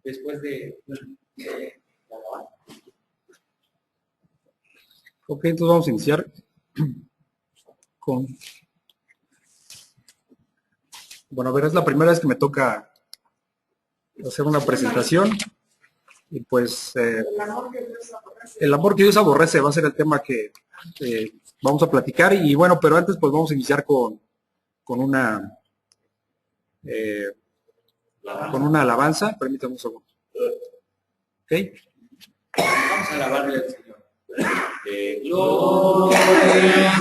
después de la alabanza. Ok, entonces vamos a iniciar con... Bueno, a ver, es la primera vez que me toca hacer una presentación y pues el amor que Dios aborrece va a ser el tema que vamos a platicar y bueno, pero antes pues vamos a iniciar con una alabanza. Permítame un segundo. Ok. Vamos a alabarle al Señor.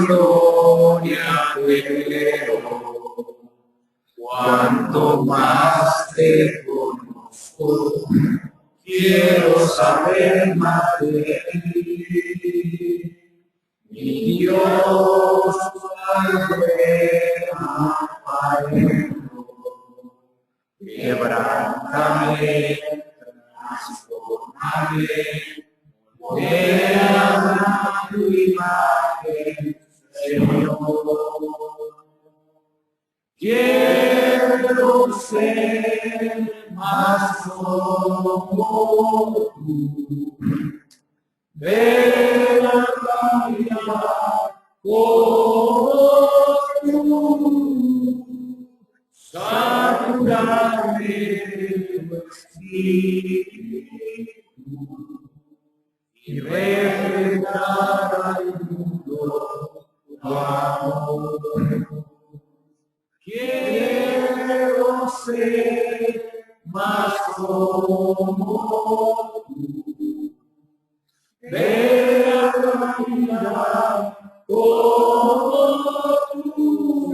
Gloria te quiero, cuanto más te conozco, quiero saber más de ti. Mi Dios, Padre, quebrántame, transformame, modela tu imagen, Señor. Quiero ser más como tú, ver a la vida como tú, saturarme de tu espíritu y reflejar al mundo tu amor. Quiero ser más como tú, ver a la vida como tú,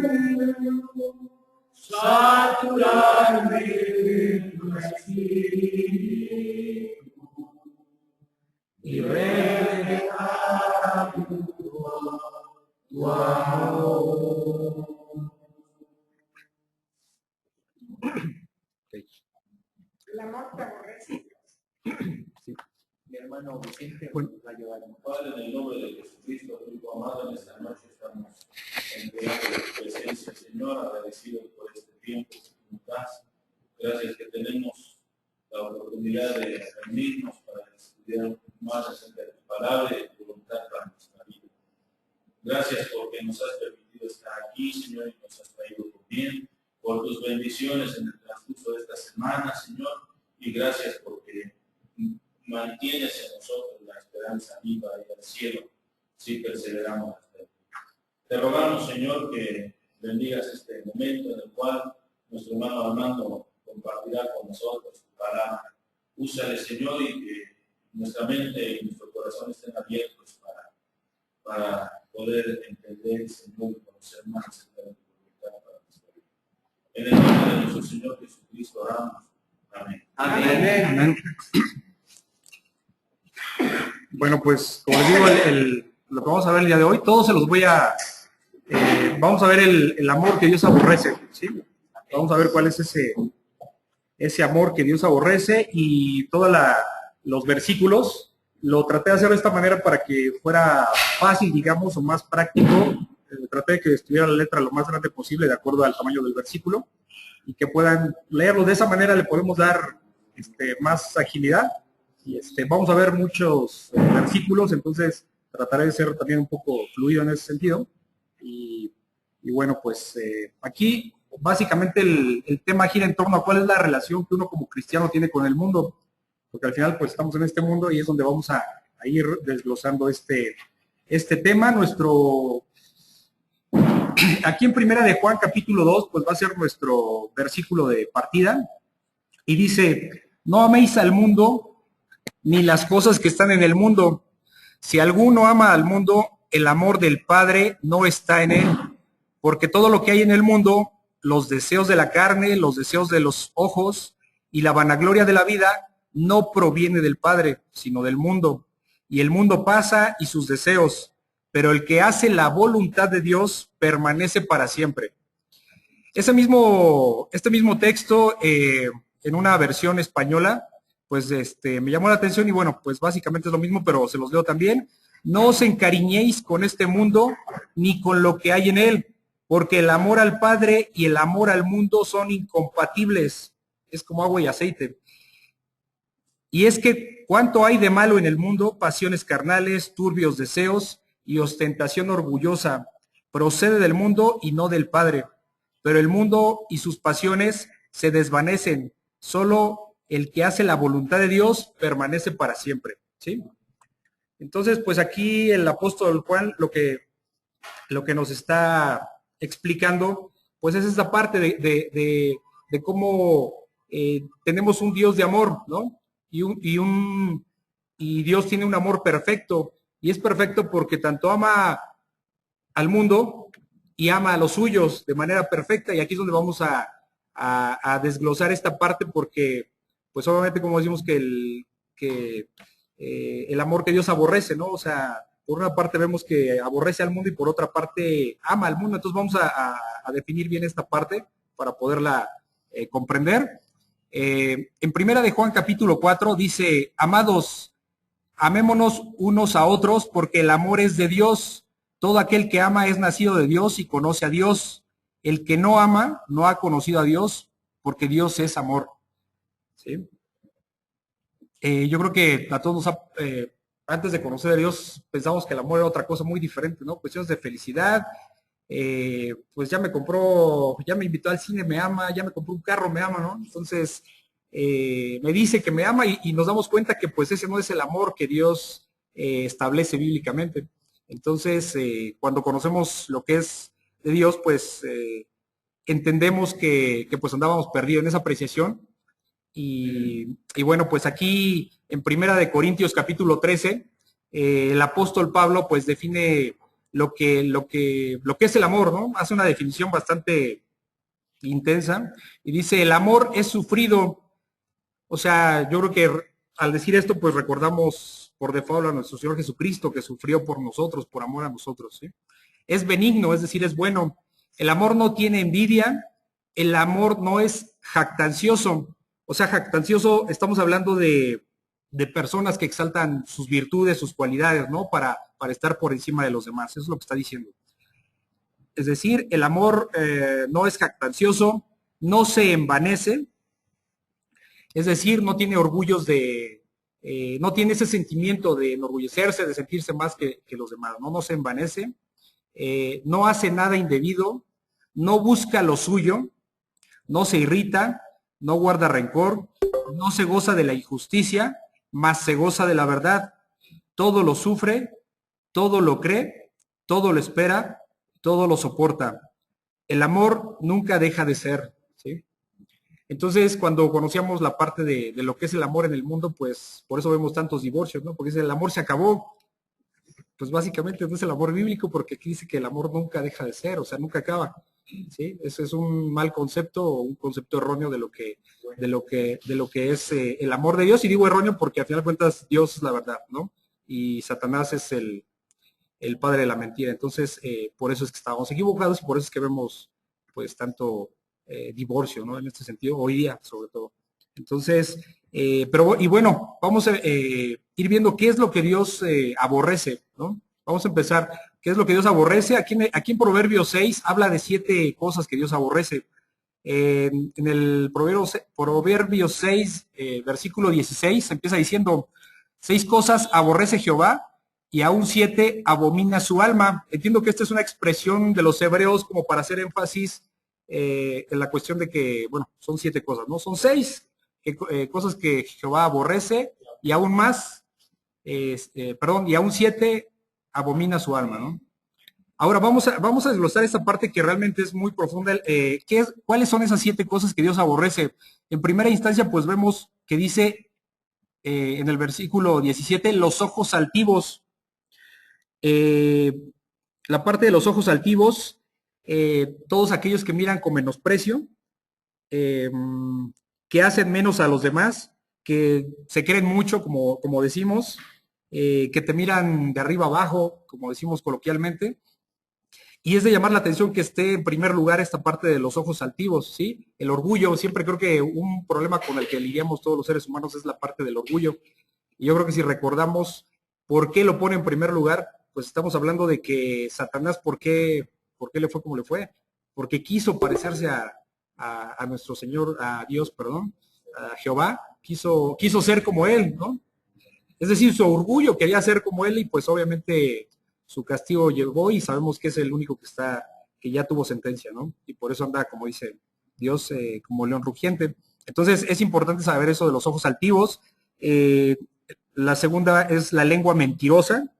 saturarme de tu espíritu y reflejar tu amor. El amor te aborrece. Sí. Mi hermano Vicente Bueno. nos va a llevar. Padre, en el nombre de Jesucristo, tu Hijo amado, en esta noche estamos entregando tu presencia, Señor, agradecidos por este tiempo que nos das. Gracias que tenemos la oportunidad de reunirnos para estudiar más acerca de tu palabra y de tu voluntad para nuestra vida. Gracias porque nos has permitido estar aquí, Señor, y nos has traído por bien, por tus bendiciones en el transcurso de esta semana, Señor, y gracias porque mantienes en nosotros la esperanza viva y al cielo, si perseveramos hasta el fin. Te rogamos, Señor, que bendigas este momento en el cual nuestro hermano Armando compartirá con nosotros tu palabra. Úsale, Señor, y que nuestra mente y nuestro corazón estén abiertos para poder entender, Señor, y conocer más acerca de tu voluntad para nuestra vida. En el nombre de nuestro Señor Jesucristo oramos. Amén. Amén. Amén. Bueno, pues como les digo, lo que vamos a ver el día de hoy, todos se los voy a... vamos a ver el amor que Dios aborrece, ¿sí? Vamos a ver cuál es ese amor que Dios aborrece y todos los versículos. Lo traté de hacer de esta manera para que fuera fácil, digamos, o más práctico. Traté de que estuviera la letra lo más grande posible de acuerdo al tamaño del versículo y que puedan leerlo. De esa manera le podemos dar más agilidad. Y vamos a ver muchos versículos, entonces trataré de ser también un poco fluido en ese sentido. Y bueno, pues aquí básicamente el tema gira en torno a cuál es la relación que uno como cristiano tiene con el mundo, porque al final pues estamos en este mundo y es donde vamos a ir desglosando este tema. Aquí en Primera de Juan capítulo 2 pues va a ser nuestro versículo de partida y dice: no améis al mundo ni las cosas que están en el mundo. Si alguno ama al mundo, el amor del Padre no está en él, porque todo lo que hay en el mundo, los deseos de la carne, los deseos de los ojos y la vanagloria de la vida, no proviene del Padre, sino del mundo. Y el mundo pasa y sus deseos, pero el que hace la voluntad de Dios permanece para siempre. Este mismo texto, en una versión española, pues me llamó la atención y bueno, pues básicamente es lo mismo, pero se los leo también. No os encariñéis con este mundo ni con lo que hay en él, porque el amor al Padre y el amor al mundo son incompatibles. Es como agua y aceite. Y es que cuánto hay de malo en el mundo, pasiones carnales, turbios deseos y ostentación orgullosa, procede del mundo y no del Padre. Pero el mundo y sus pasiones se desvanecen. Solo el que hace la voluntad de Dios permanece para siempre. ¿Sí? Entonces, pues aquí el apóstol Juan lo que nos está explicando, pues es esta parte de cómo tenemos un Dios de amor, ¿no? Y Dios tiene un amor perfecto, y es perfecto porque tanto ama al mundo y ama a los suyos de manera perfecta, y aquí es donde vamos a desglosar esta parte porque, pues obviamente como decimos que el amor que Dios aborrece, ¿no? O sea, por una parte vemos que aborrece al mundo y por otra parte ama al mundo, entonces vamos a definir bien esta parte para poderla comprender. En primera de Juan capítulo 4 dice, amados, amémonos unos a otros porque el amor es de Dios. Todo aquel que ama es nacido de Dios y conoce a Dios. El que no ama no ha conocido a Dios porque Dios es amor. ¿Sí? Yo creo que a todos antes de conocer a Dios pensamos que el amor era otra cosa muy diferente, ¿no? Cuestiones de felicidad, pues ya me invitó al cine, me ama, ya me compró un carro, me ama, ¿no? Entonces, me dice que me ama y nos damos cuenta que pues ese no es el amor que Dios establece bíblicamente. Entonces, cuando conocemos lo que es de Dios, pues entendemos que pues andábamos perdidos en esa apreciación. Y bueno, pues aquí en Primera de Corintios capítulo 13, el apóstol Pablo pues define lo que es el amor, ¿no? Hace una definición bastante intensa y dice, el amor es sufrido. O sea, yo creo que al decir esto pues recordamos por default a nuestro Señor Jesucristo que sufrió por nosotros, por amor a nosotros, ¿sí? Es benigno, es decir, es bueno. El amor no tiene envidia, el amor no es jactancioso. O sea, jactancioso, estamos hablando de personas que exaltan sus virtudes, sus cualidades, ¿no? Para estar por encima de los demás. Eso es lo que está diciendo. Es decir, el amor no es jactancioso, no se envanece, es decir, no tiene orgullos no tiene ese sentimiento de enorgullecerse, de sentirse más que los demás, ¿no? No se envanece, no hace nada indebido, no busca lo suyo, no se irrita, no guarda rencor, no se goza de la injusticia, mas se goza de la verdad. Todo lo sufre, todo lo cree, todo lo espera, todo lo soporta. El amor nunca deja de ser, ¿sí? Entonces, cuando conocíamos la parte de lo que es el amor en el mundo, pues por eso vemos tantos divorcios, ¿no? Porque el amor se acabó. Pues básicamente no es el amor bíblico porque aquí dice que el amor nunca deja de ser, o sea, nunca acaba. ¿Sí? Ese es un mal concepto o un concepto erróneo de lo que es el amor de Dios. Y digo erróneo porque al final de cuentas Dios es la verdad, ¿no? Y Satanás es el padre de la mentira. Entonces, por eso es que estábamos equivocados y por eso es que vemos pues tanto divorcio, ¿no? En este sentido, hoy día sobre todo. Entonces, y bueno, vamos a ir viendo qué es lo que Dios aborrece, ¿no? Vamos a empezar. ¿Qué es lo que Dios aborrece? Aquí en Proverbios 6 habla de 7 cosas que Dios aborrece. En el Proverbios 6, versículo 16, empieza diciendo, 6 cosas aborrece Jehová y aún 7 abomina su alma. Entiendo que esta es una expresión de los hebreos como para hacer énfasis en la cuestión de que, bueno, son 7 cosas, ¿no? Son 6 cosas que Jehová aborrece y aún más, y aún 7 abomina su alma, ¿no? Ahora vamos a desglosar esta parte que realmente es muy profunda. ¿Cuáles son esas 7 cosas que Dios aborrece? En primera instancia, pues vemos que dice en el versículo 17, los ojos altivos. La parte de los ojos altivos, todos aquellos que miran con menosprecio, que hacen menos a los demás, que se creen mucho, como decimos, que te miran de arriba abajo, como decimos coloquialmente, y es de llamar la atención que esté en primer lugar esta parte de los ojos altivos, ¿sí? El orgullo, siempre creo que un problema con el que lidiamos todos los seres humanos es la parte del orgullo, y yo creo que si recordamos por qué lo pone en primer lugar, pues estamos hablando de que Satanás, ¿por qué le fue como le fue? Porque quiso parecerse a nuestro Señor, a Dios, perdón, a Jehová, quiso ser como él, ¿no? Es decir, su orgullo quería ser como él y pues obviamente su castigo llegó y sabemos que es el único que ya tuvo sentencia, ¿no? Y por eso anda, como dice Dios, como león rugiente. Entonces es importante saber eso de los ojos altivos. La segunda es la lengua mentirosa.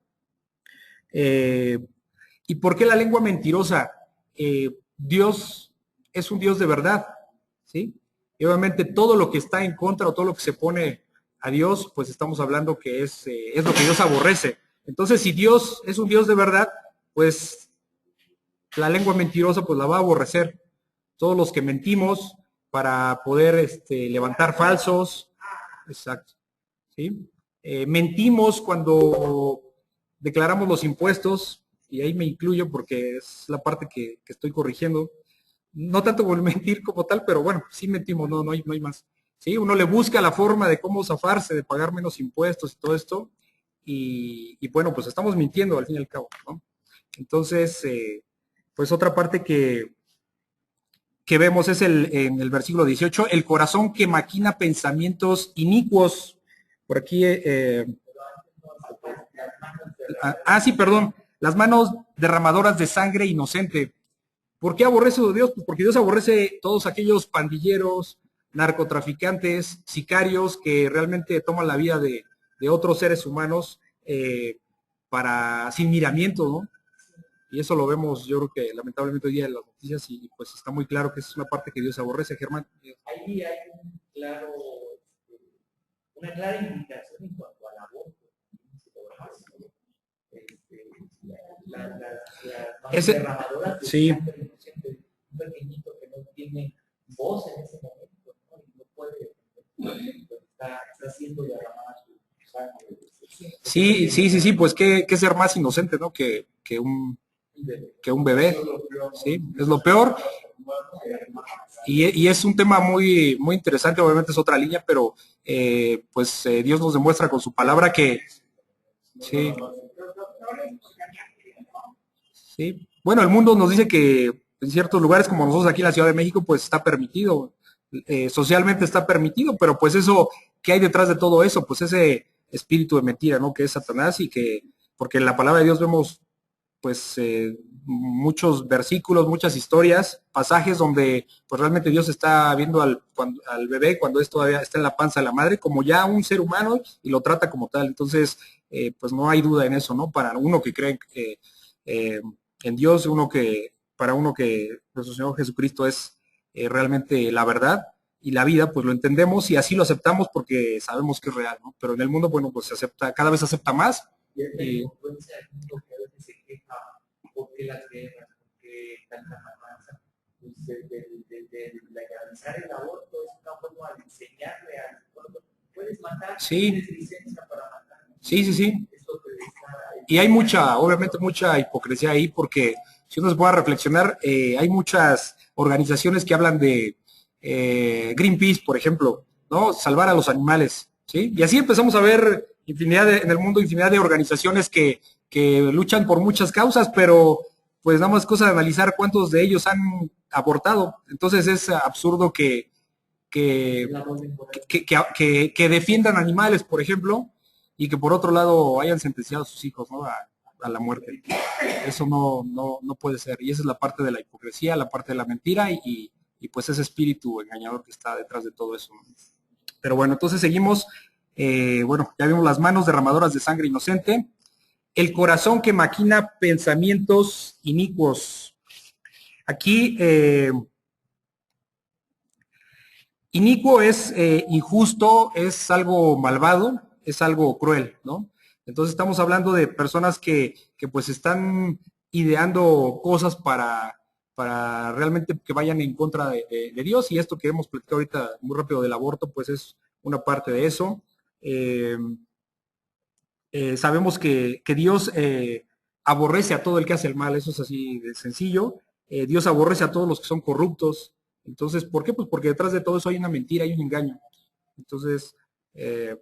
¿Y por qué la lengua mentirosa? Dios es un Dios de verdad, ¿sí? Y obviamente todo lo que está en contra o todo lo que se pone a Dios, pues estamos hablando que es lo que Dios aborrece. Entonces, si Dios es un Dios de verdad, pues la lengua mentirosa pues la va a aborrecer. Todos los que mentimos para poder levantar falsos, exacto, ¿sí? Mentimos cuando declaramos los impuestos, y ahí me incluyo porque es la parte que estoy corrigiendo. No tanto por mentir como tal, pero bueno, sí mentimos, no hay más. ¿Sí? Uno le busca la forma de cómo zafarse, de pagar menos impuestos y todo esto, y bueno, pues estamos mintiendo al fin y al cabo, ¿no? Entonces, pues otra parte que vemos es en el versículo 18, el corazón que maquina pensamientos inicuos. Por aquí, sí, perdón, las manos derramadoras de sangre inocente. ¿Por qué aborrece a Dios? Pues porque Dios aborrece todos aquellos pandilleros, narcotraficantes, sicarios que realmente toman la vida de otros seres humanos sin miramiento, ¿no? Y eso lo vemos, yo creo que lamentablemente hoy día en las noticias y pues está muy claro que es una parte que Dios aborrece, Germán. Ahí hay una clara indicación en cuanto al aborto. Las derramadoras de sí. sangre inocente, un pequeñito que no tiene voz en ese momento, ¿no? Y no puede, está siendo derramada su sangre. Sí, pues qué ser más inocente, ¿no? Que un bebé, ¿sí? Es lo peor. Y es un tema muy, muy interesante, obviamente es otra línea, pero Dios nos demuestra con su palabra que sí. Sí. Bueno, el mundo nos dice que en ciertos lugares como nosotros aquí en la Ciudad de México, pues está permitido, socialmente está permitido, pero pues eso, ¿qué hay detrás de todo eso? Pues ese espíritu de mentira, ¿no? Que es Satanás y porque en la palabra de Dios vemos pues muchos versículos, muchas historias, pasajes donde pues realmente Dios está viendo al bebé cuando todavía está en la panza de la madre como ya un ser humano y lo trata como tal. Entonces, pues no hay duda en eso, ¿no? Para uno que cree en Dios, para uno que nuestro Señor Jesucristo es realmente la verdad y la vida, pues lo entendemos y así lo aceptamos porque sabemos que es real, ¿no? Pero en el mundo, bueno, pues se acepta, cada vez se acepta más. Y ¿por qué las guerras? ¿Por qué tanta matanza? Pues de legalizar el aborto es una forma de enseñarle al pueblo, puedes matar, tienes licencia para matar. Sí. Y hay obviamente mucha hipocresía ahí porque si uno se puede reflexionar, hay muchas organizaciones que hablan de Greenpeace, por ejemplo, ¿no? Salvar a los animales, ¿sí? Y así empezamos a ver en el mundo infinidad de organizaciones que luchan por muchas causas, pero pues nada más cosa de analizar cuántos de ellos han abortado. Entonces es absurdo que defiendan animales, por ejemplo, y que por otro lado hayan sentenciado a sus hijos, ¿no? a la muerte. Eso no puede ser. Y esa es la parte de la hipocresía, la parte de la mentira y pues ese espíritu engañador que está detrás de todo eso, ¿no? Pero bueno, entonces seguimos. Ya vimos las manos derramadoras de sangre inocente. El corazón que maquina pensamientos inicuos. Aquí, inicuo es injusto, es algo malvado, es algo cruel, ¿no? Entonces estamos hablando de personas que pues están ideando cosas para realmente que vayan en contra de Dios y esto que hemos platicado ahorita muy rápido del aborto, pues es una parte de eso. Sabemos que Dios aborrece a todo el que hace el mal, eso es así de sencillo. Dios aborrece a todos los que son corruptos. Entonces, ¿por qué? Pues porque detrás de todo eso hay una mentira, hay un engaño. Entonces, el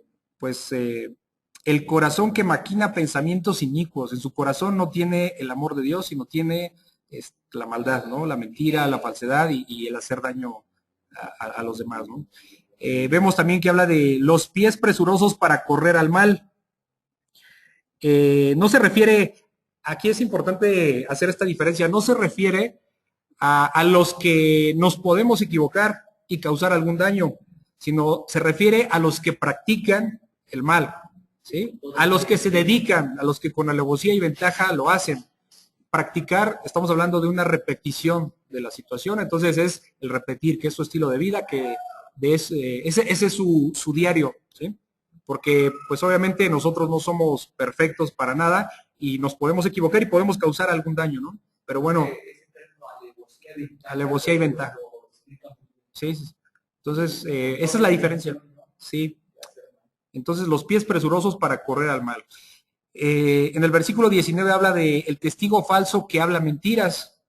corazón que maquina pensamientos inicuos, en su corazón no tiene el amor de Dios, sino tiene la maldad, ¿no? La mentira, la falsedad y el hacer daño a los demás, ¿no? Vemos también que habla de los pies presurosos para correr al mal. No se refiere, aquí es importante hacer esta diferencia, no se refiere a los que nos podemos equivocar y causar algún daño, sino se refiere a los que practican el mal, ¿sí? A los que se dedican, a los que con alevosía y ventaja lo hacen. Practicar, estamos hablando de una repetición de la situación, entonces es el repetir, que es su estilo de vida, que ese es su diario, ¿sí? Porque pues obviamente nosotros no somos perfectos para nada y nos podemos equivocar y podemos causar algún daño, ¿no? Pero bueno, alevosía y ventaja. Sí, sí. Entonces, esa es la diferencia. Sí. Entonces, los pies presurosos para correr al mal. En el versículo 19 habla de el testigo falso que habla mentiras.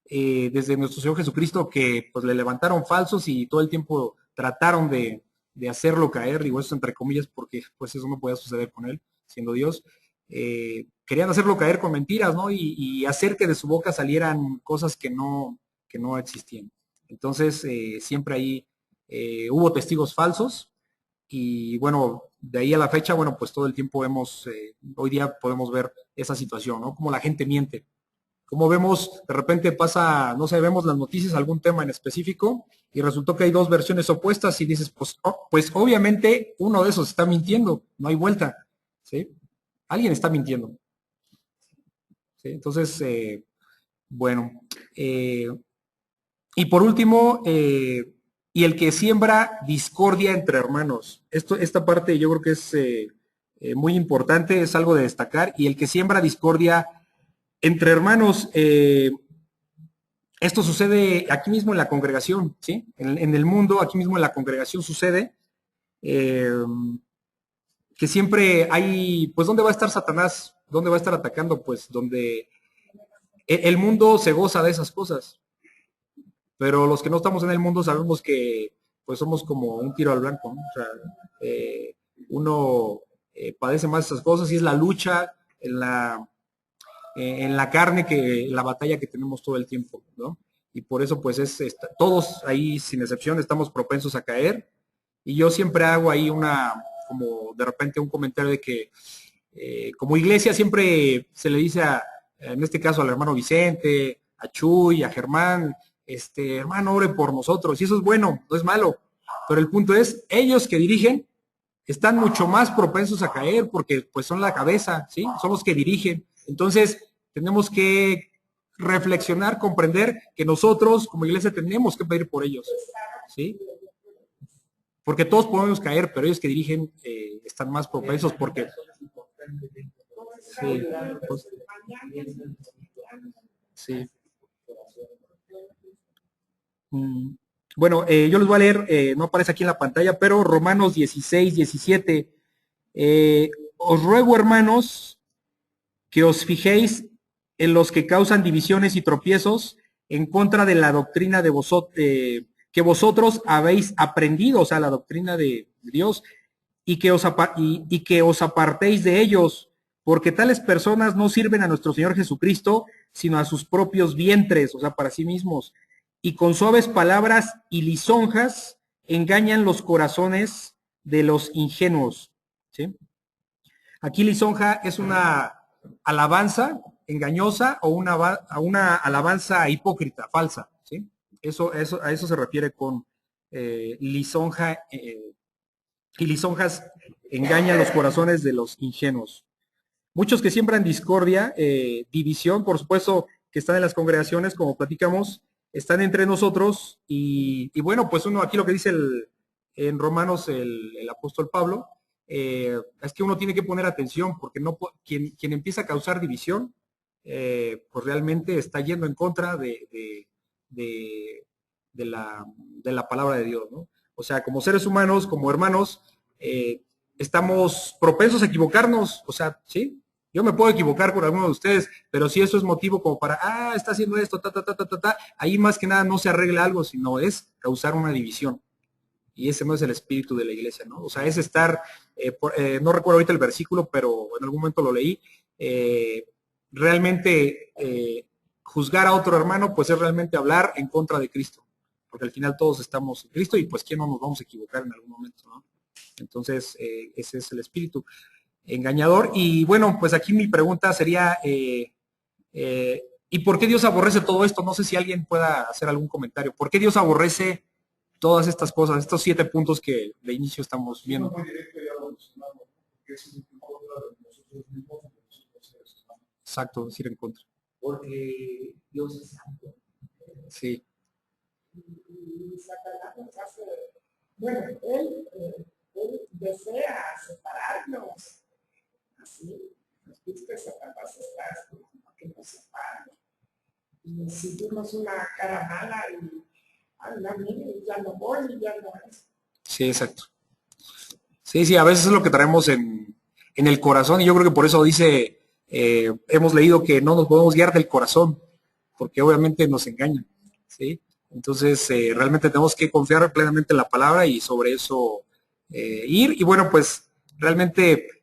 Desde nuestro Señor Jesucristo, que pues le levantaron falsos y todo el tiempo trataron de hacerlo caer, digo eso entre comillas porque pues eso no podía suceder con él, siendo Dios. Querían hacerlo caer con mentiras, ¿no? Y hacer que de su boca salieran cosas que no existían. Entonces, siempre ahí hubo testigos falsos y bueno, de ahí a la fecha, bueno, pues todo el tiempo vemos, hoy día podemos ver esa situación, ¿no? Como la gente miente. Como vemos, de repente pasa, no sé, vemos las noticias, algún tema en específico, y resultó que hay dos versiones opuestas y dices, pues, pues obviamente uno de esos está mintiendo, no hay vuelta, ¿sí? Alguien está mintiendo. ¿Sí? Entonces, bueno. Y por último, y el que siembra discordia entre hermanos. Esta parte yo creo que es muy importante, es algo de destacar, y el que siembra discordia entre hermanos, esto sucede aquí mismo en la congregación, ¿sí? En el mundo, aquí mismo en la congregación sucede que siempre hay, pues, ¿dónde va a estar Satanás? ¿Dónde va a estar atacando? Pues donde el mundo se goza de esas cosas, pero los que no estamos en el mundo sabemos que pues somos como un tiro al blanco, ¿no? O sea, uno padece más esas cosas y es la lucha en la carne, que la batalla que tenemos todo el tiempo, ¿no? Y por eso pues todos ahí sin excepción estamos propensos a caer, y yo siempre hago ahí como de repente un comentario de que como iglesia siempre se le dice en este caso al hermano Vicente, a Chuy, a Germán, hermano, ore por nosotros, y eso es bueno, no es malo, pero el punto es, ellos que dirigen están mucho más propensos a caer porque pues son la cabeza, ¿sí? Son los que dirigen. Entonces, tenemos que reflexionar, comprender que nosotros como iglesia tenemos que pedir por ellos, ¿sí? Porque todos podemos caer, pero ellos que dirigen están más propensos porque... Sí, pues, sí. Bueno, yo les voy a leer, no aparece aquí en la pantalla, pero Romanos 16, 17. Os ruego, hermanos, que os fijéis en los que causan divisiones y tropiezos en contra de la doctrina de que vosotros habéis aprendido, o sea, la doctrina de Dios, y que os apartéis de ellos, porque tales personas no sirven a nuestro Señor Jesucristo, sino a sus propios vientres, o sea, para sí mismos, y con suaves palabras y lisonjas engañan los corazones de los ingenuos, ¿sí? Aquí lisonja es una alabanza engañosa o una alabanza hipócrita, falsa, ¿sí? A eso se refiere con lisonja, y lisonjas engañan los corazones de los ingenuos. Muchos que siembran discordia, división, por supuesto, que están en las congregaciones, como platicamos, están entre nosotros, y bueno, pues uno aquí lo que dice en Romanos el apóstol Pablo, es que uno tiene que poner atención, porque quien empieza a causar división, pues realmente está yendo en contra de la palabra de Dios, ¿no? O sea, como seres humanos, como hermanos, estamos propensos a equivocarnos, o sea, ¿sí? Yo me puedo equivocar con alguno de ustedes, pero si eso es motivo como para, está haciendo esto, ahí más que nada no se arregla algo, sino es causar una división. Y ese no es el espíritu de la iglesia, ¿no? O sea, es estar, no recuerdo ahorita el versículo, pero en algún momento lo leí, realmente juzgar a otro hermano, pues es realmente hablar en contra de Cristo. porque al final todos estamos en Cristo y pues quién no nos vamos a equivocar en algún momento, ¿no? Entonces, ese es el espíritu engañador. Y bueno, pues aquí mi pregunta sería, ¿y por qué Dios aborrece todo esto? No sé si alguien pueda hacer algún comentario. ¿Por qué Dios aborrece todas estas cosas, estos 7 puntos que de inicio estamos viendo? Muy directo, ya lo mencionamos, porque es en contra de nosotros mismos y de nosotros seres humanos. Exacto, decir en contra. Porque Dios es santo. Sí. Y Satanás nos hace, bueno, él desea separarnos. Así, viste, Satanás está esperando que nos separe. Y si vimos una cara mala y anda, mire, ya no voy y ya no es. Sí, exacto. Sí, a veces es lo que traemos en el corazón y yo creo que por eso dice, hemos leído que no nos podemos guiar del corazón, porque obviamente nos engañan, ¿sí? Entonces, realmente tenemos que confiar plenamente en la palabra y sobre eso ir. Y bueno, pues realmente,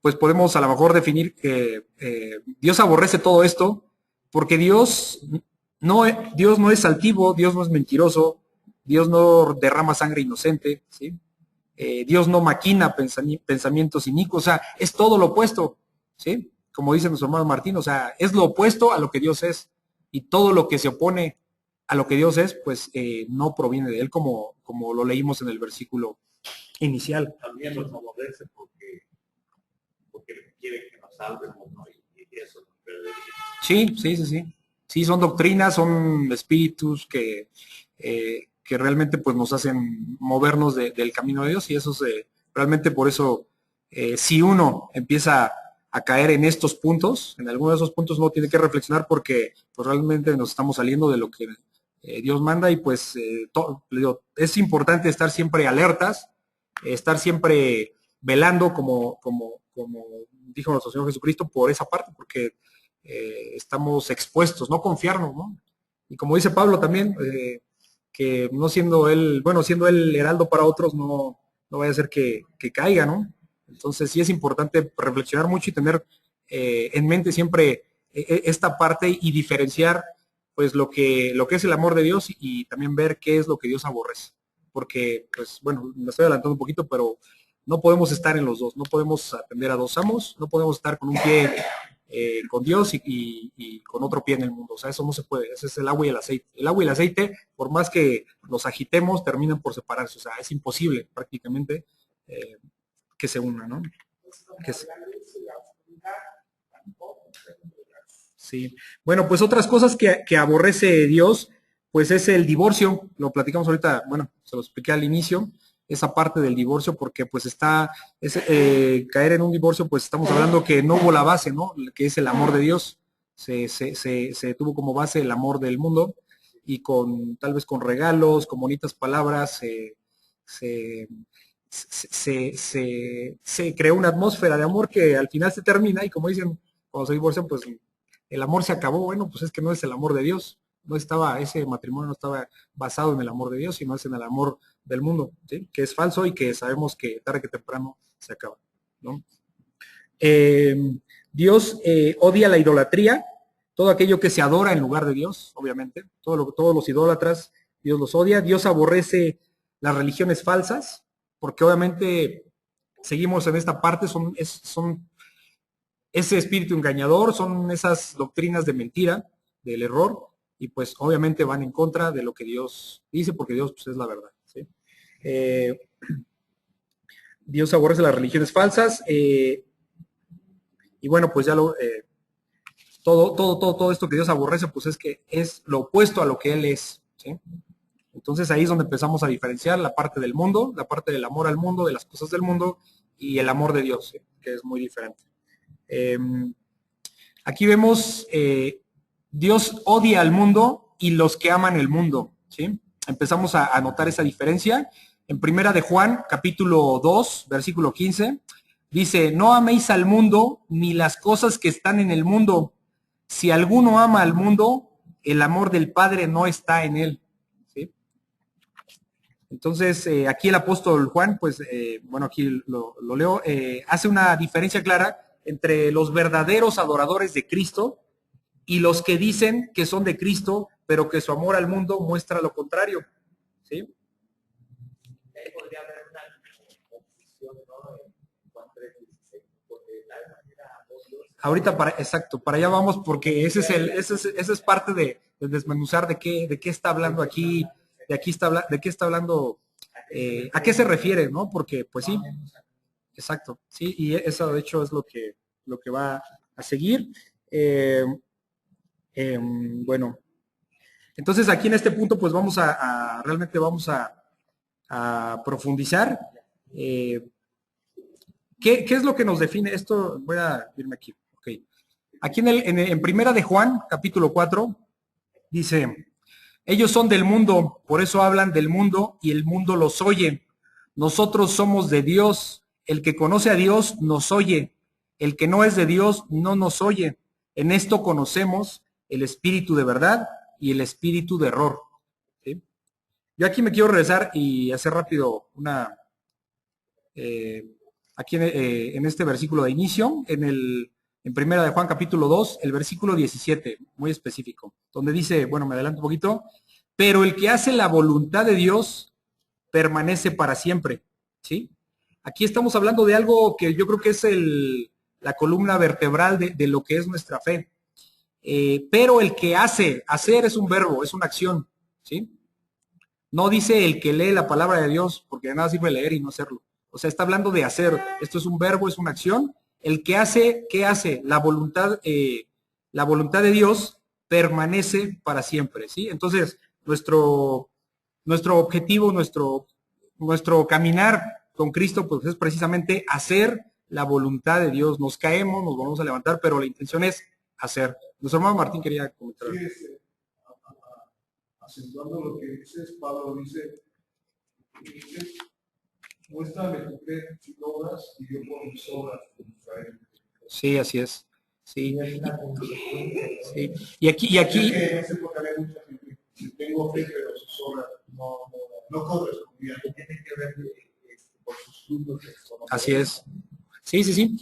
pues podemos a lo mejor definir que Dios aborrece todo esto porque Dios no es altivo, Dios no es mentiroso, Dios no derrama sangre inocente, ¿sí? Dios no maquina pensamientos inicuos, o sea, es todo lo opuesto, ¿sí? Como dice nuestro hermano Martín, o sea, es lo opuesto a lo que Dios es, y todo lo que se opone a lo que Dios es, pues no proviene de Él, como lo leímos en el versículo inicial. También nos aborrece porque quiere que nos salvemos, ¿no? Y eso nos perdería. Sí. Sí, son doctrinas, son espíritus que realmente pues nos hacen movernos del camino de Dios y eso realmente por eso si uno empieza a caer en estos puntos, en alguno de esos puntos uno tiene que reflexionar porque pues realmente nos estamos saliendo de lo que Dios manda y pues es importante estar siempre alertas, estar siempre velando como dijo nuestro Señor Jesucristo por esa parte, porque estamos expuestos, no confiarnos, ¿no? Y como dice Pablo también, que no siendo él, bueno, siendo él heraldo para otros, no vaya a ser que caiga, ¿no? Entonces sí es importante reflexionar mucho y tener en mente siempre esta parte y diferenciar pues lo que es el amor de Dios y también ver qué es lo que Dios aborrece. Porque, pues bueno, me estoy adelantando un poquito, pero no podemos estar en los dos, no podemos atender a dos amos, no podemos estar con un pie con Dios y con otro pie en el mundo. O sea, eso no se puede. Ese es el agua y el aceite. El agua y el aceite, por más que los agitemos, terminan por separarse. O sea, es imposible prácticamente que se unan, ¿no? Sí. Bueno, pues otras cosas que aborrece Dios, pues es el divorcio. Lo platicamos ahorita, bueno, se lo expliqué al inicio, esa parte del divorcio, porque pues caer en un divorcio, pues estamos hablando que no hubo la base, ¿no? Que es el amor de Dios. Se tuvo como base el amor del mundo y tal vez con regalos, con bonitas palabras, se creó una atmósfera de amor que al final se termina y como dicen, cuando se divorcian, pues el amor se acabó. Bueno, pues es que no es el amor de Dios. Ese matrimonio no estaba basado en el amor de Dios, sino es en el amor del mundo, ¿sí? Que es falso y que sabemos que tarde que temprano se acaba, ¿no? Dios odia la idolatría, todo aquello que se adora en lugar de Dios, obviamente, todos los idólatras, Dios los odia. Dios aborrece las religiones falsas, porque obviamente seguimos en esta parte, son ese espíritu engañador, son esas doctrinas de mentira, del error, y pues obviamente van en contra de lo que Dios dice, porque Dios pues, es la verdad, ¿sí? Dios aborrece las religiones falsas, y bueno, pues ya todo esto que Dios aborrece, pues es que es lo opuesto a lo que Él es, ¿sí? Entonces ahí es donde empezamos a diferenciar la parte del mundo, la parte del amor al mundo, de las cosas del mundo, y el amor de Dios, ¿sí? Que es muy diferente. Aquí vemos Dios odia al mundo y los que aman el mundo, ¿sí? Empezamos a notar esa diferencia. En Primera de Juan, capítulo 2, versículo 15, dice, no améis al mundo ni las cosas que están en el mundo. Si alguno ama al mundo, el amor del Padre no está en él, ¿sí? Entonces, aquí el apóstol Juan, pues, bueno, aquí lo leo, hace una diferencia clara entre los verdaderos adoradores de Cristo y los que dicen que son de Cristo, pero que su amor al mundo muestra lo contrario. ¿Sí? Ahí podría haber una confusión, ¿no? En Juan 3:16, porque de tal manera amó Dios. Ahorita exacto, para allá vamos, porque esa es parte de desmenuzar de qué está hablando aquí, de qué está hablando, a qué se refiere, ¿no? Porque, pues sí, exacto, sí, y eso de hecho es lo que va a seguir. Bueno, entonces aquí en este punto, pues vamos realmente vamos a profundizar. ¿Qué es lo que nos define? Esto, voy a irme aquí. Okay. Aquí en Primera de Juan, capítulo 4, dice, ellos son del mundo, por eso hablan del mundo y el mundo los oye. Nosotros somos de Dios. El que conoce a Dios nos oye. El que no es de Dios no nos oye. En esto conocemos el espíritu de verdad y el espíritu de error. ¿Sí? Yo aquí me quiero regresar y hacer rápido aquí en este versículo de inicio, en Primera de Juan capítulo 2, el versículo 17, muy específico, donde dice, bueno, me adelanto un poquito, pero el que hace la voluntad de Dios permanece para siempre, ¿sí? Aquí estamos hablando de algo que yo creo que es la columna vertebral de lo que es nuestra fe. Pero el que hacer es un verbo, es una acción, ¿sí? No dice el que lee la palabra de Dios, porque de nada sirve leer y no hacerlo. O sea, está hablando de hacer. Esto es un verbo, es una acción. El que hace, ¿qué hace? La voluntad de Dios permanece para siempre, ¿sí? Entonces, nuestro objetivo, nuestro caminar con Cristo, pues es precisamente hacer la voluntad de Dios. Nos caemos, nos vamos a levantar, pero la intención es hacer. Nuestro hermano Martín quería comentar. Sí, acentuando lo que dices, Pablo dice, muéstrame tu fe sin obras y yo por mis obras mostraré. Sí, así es. Sí. Sí. Y aquí. Es que no sé por qué hay mucha gente. Si tengo fe, pero sus obras no correspondían. Tienen que ver por sus frutos. Así es. Sí, sí, sí.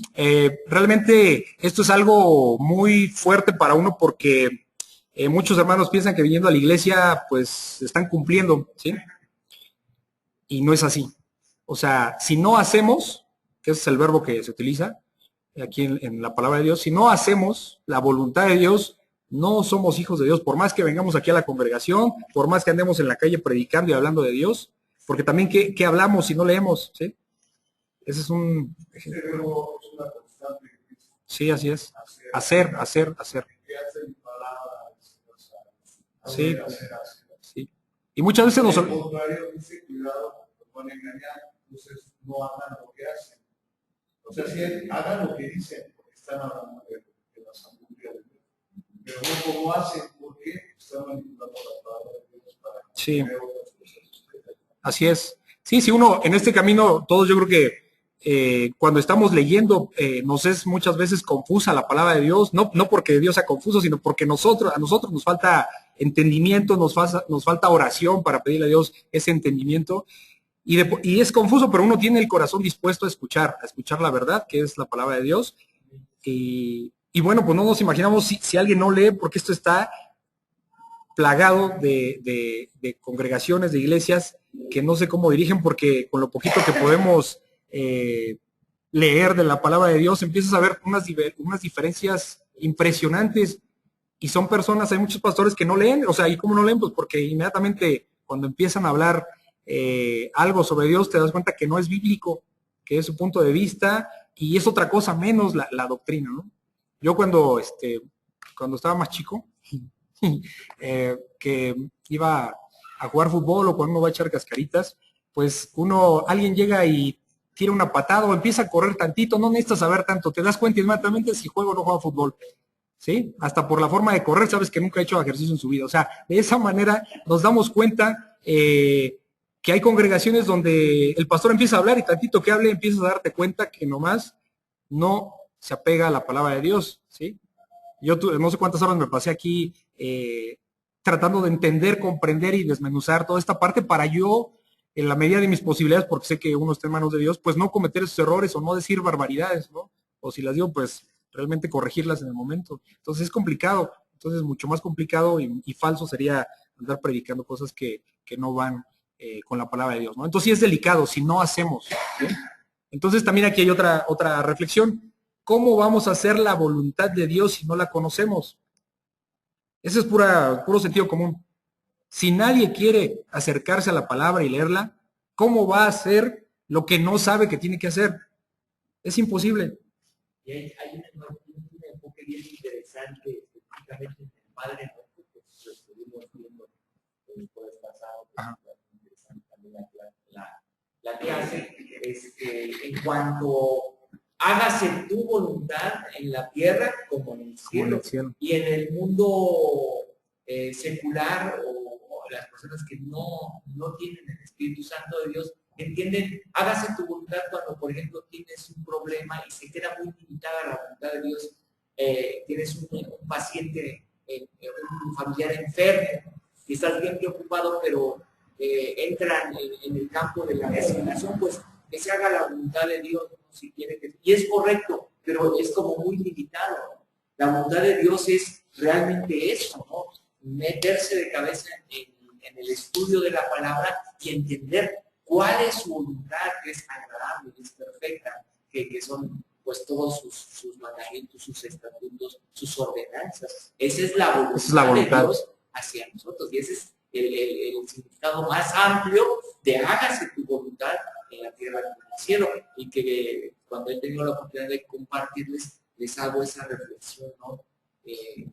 Realmente esto es algo muy fuerte para uno porque muchos hermanos piensan que viniendo a la iglesia pues están cumpliendo, ¿sí? Y no es así. O sea, si no hacemos, que ese es el verbo que se utiliza aquí en la palabra de Dios, si no hacemos la voluntad de Dios, no somos hijos de Dios. Por más que vengamos aquí a la congregación, por más que andemos en la calle predicando y hablando de Dios, porque también ¿qué hablamos si no leemos? ¿Sí? Ese es un... Sí, así es. Hacer. Sí, sí. Y muchas veces nos... Van a engañar, entonces no hagan lo que hacen. O sea, si hagan lo que dicen, porque están hablando de la sabiduría de Dios. Pero no como hacen, porque están manipulando la palabra de Dios para sí. creer otras cosas. Así es. Sí, sí, uno en este camino, todos yo creo que cuando estamos leyendo, nos es muchas veces confusa la palabra de Dios, no porque Dios sea confuso, sino porque a nosotros nos falta entendimiento, nos falta oración para pedirle a Dios ese entendimiento. Y es confuso, pero uno tiene el corazón dispuesto a escuchar la verdad, que es la palabra de Dios. Y bueno, pues no nos imaginamos si alguien no lee, porque esto está plagado de congregaciones, de iglesias, que no sé cómo dirigen, porque con lo poquito que podemos leer de la palabra de Dios, empiezas a ver unas diferencias impresionantes. Y son personas, hay muchos pastores que no leen, o sea, ¿y cómo no leen? Pues porque inmediatamente cuando empiezan a hablar algo sobre Dios, te das cuenta que no es bíblico, que es su punto de vista y es otra cosa menos la doctrina, ¿no? Yo cuando estaba más chico, que iba a jugar fútbol o cuando uno va a echar cascaritas, pues alguien llega y tira una patada o empieza a correr tantito, no necesitas saber tanto, te das cuenta inmediatamente si juega o no juega fútbol. ¿Sí? Hasta por la forma de correr, sabes que nunca ha hecho ejercicio en su vida. O sea, de esa manera nos damos cuenta que hay congregaciones donde el pastor empieza a hablar y tantito que hable empiezas a darte cuenta que nomás no se apega a la palabra de Dios, ¿sí? Yo no sé cuántas horas me pasé aquí tratando de entender, comprender y desmenuzar toda esta parte para yo, en la medida de mis posibilidades, porque sé que uno está en manos de Dios, pues no cometer esos errores o no decir barbaridades, ¿no? O si las digo, pues realmente corregirlas en el momento. Entonces es complicado. Entonces, mucho más complicado y falso sería andar predicando cosas que no van con la palabra de Dios, ¿no? Entonces, sí es delicado si no hacemos, ¿sí? Entonces, también aquí hay otra reflexión. ¿Cómo vamos a hacer la voluntad de Dios si no la conocemos? Ese es puro sentido común. Si nadie quiere acercarse a la palabra y leerla, ¿cómo va a hacer lo que no sabe que tiene que hacer? Es imposible. Y hay un enfoque bien interesante, específicamente en el Padre Nuestro, que lo estuvimos viendo el jueves pasado, que interesante también la clase, en cuanto hágase tu voluntad en la tierra como en el cielo. Y en el mundo secular o las personas que no tienen el Espíritu Santo de Dios, entienden, hágase tu voluntad cuando, por ejemplo, tienes un problema y se queda muy limitada la voluntad de Dios. Tienes un paciente, un familiar enfermo, y estás bien preocupado, pero entran en el campo de la resignación, pues que se haga la voluntad de Dios, ¿no? Si quiere que, y es correcto, pero es como muy limitado, ¿no? La voluntad de Dios es realmente eso, ¿no? Meterse de cabeza en el estudio de la palabra y entender cuál es su voluntad, que es agradable, que es perfecta, que son pues todos sus mandamientos, sus estatutos, sus ordenanzas. Esa es la voluntad de Dios hacia nosotros, y ese es el significado más amplio de hágase tu voluntad en la tierra como en el cielo, y que cuando he tenido la oportunidad de compartirles, les hago esa reflexión, ¿no?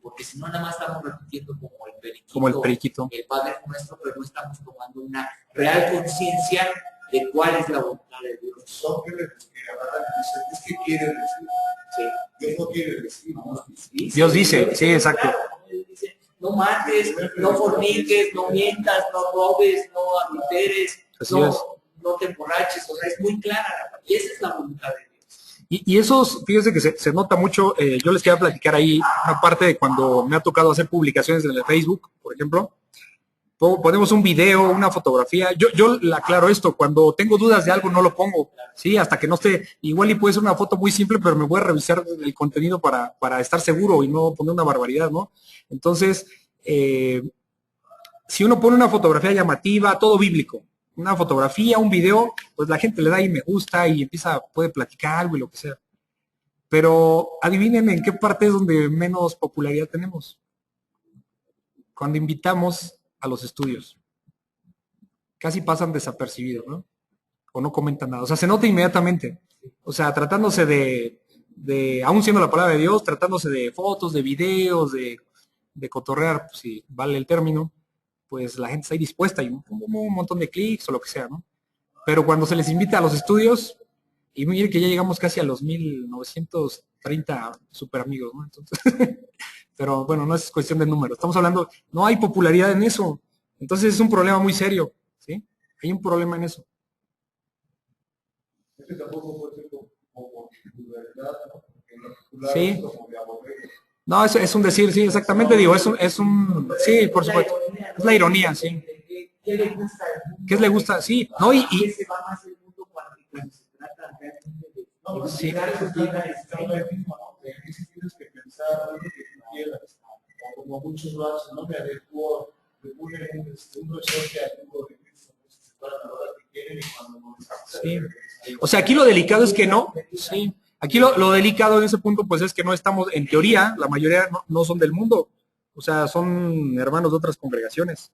Porque si no, nada más estamos repitiendo como el periquito, el Padre Nuestro, pero no estamos tomando una real conciencia de cuál es la voluntad de Dios. Son que dicen, es que quiere decir. Sí. Dios no quiere decir, ¿no? Dios dice, sí, exacto. Claro, Él dice, no mates, no forniques, no mientas, no robes, no adulteres, no te emborraches. O sea, es muy clara, y esa es la voluntad de Dios. Y esos, fíjense que se nota mucho, yo les quería platicar ahí una parte de cuando me ha tocado hacer publicaciones en el Facebook, por ejemplo. Ponemos un video, una fotografía. Yo le aclaro esto, cuando tengo dudas de algo no lo pongo, ¿sí? Hasta que no esté, igual y puede ser una foto muy simple, pero me voy a revisar el contenido para estar seguro y no poner una barbaridad, ¿no? Entonces, si uno pone una fotografía llamativa, todo bíblico, una fotografía, un video, pues la gente le da ahí me gusta y puede platicar algo y lo que sea. Pero adivinen en qué parte es donde menos popularidad tenemos. Cuando invitamos a los estudios. Casi pasan desapercibidos, ¿no? O no comentan nada. O sea, se nota inmediatamente. O sea, tratándose de aún siendo la palabra de Dios, tratándose de fotos, de videos, de cotorrear, pues, si vale el término, pues la gente está ahí dispuesta y un montón de clics o lo que sea, ¿no? Pero cuando se les invita a los estudios, y miren que ya llegamos casi a los 1930 super amigos, ¿no? Entonces, pero bueno, no es cuestión de número. Estamos hablando, no hay popularidad en eso. Entonces es un problema muy serio, ¿sí? Hay un problema en eso. Es que tampoco puede ser como popularidad, ¿no? Porque en lo popular sí. Es como de aburrido. No, es un decir, sí, exactamente, digo, es un, sí, por supuesto, es la ironía, sí. ¿Qué le gusta al mundo? ¿Qué le gusta? Sí, no, y se va más el mundo cuando se trata realmente de sí. Tienes que pensar lo que tú quieras, o como muchos lo hacen, no me adecuo, me ponen un resorte al mundo de Cristo, se para la hora que quieren y cuando no sí. O sea, aquí lo delicado es que no, sí. Aquí lo delicado en ese punto, pues es que no estamos, en teoría, la mayoría no son del mundo, o sea, son hermanos de otras congregaciones.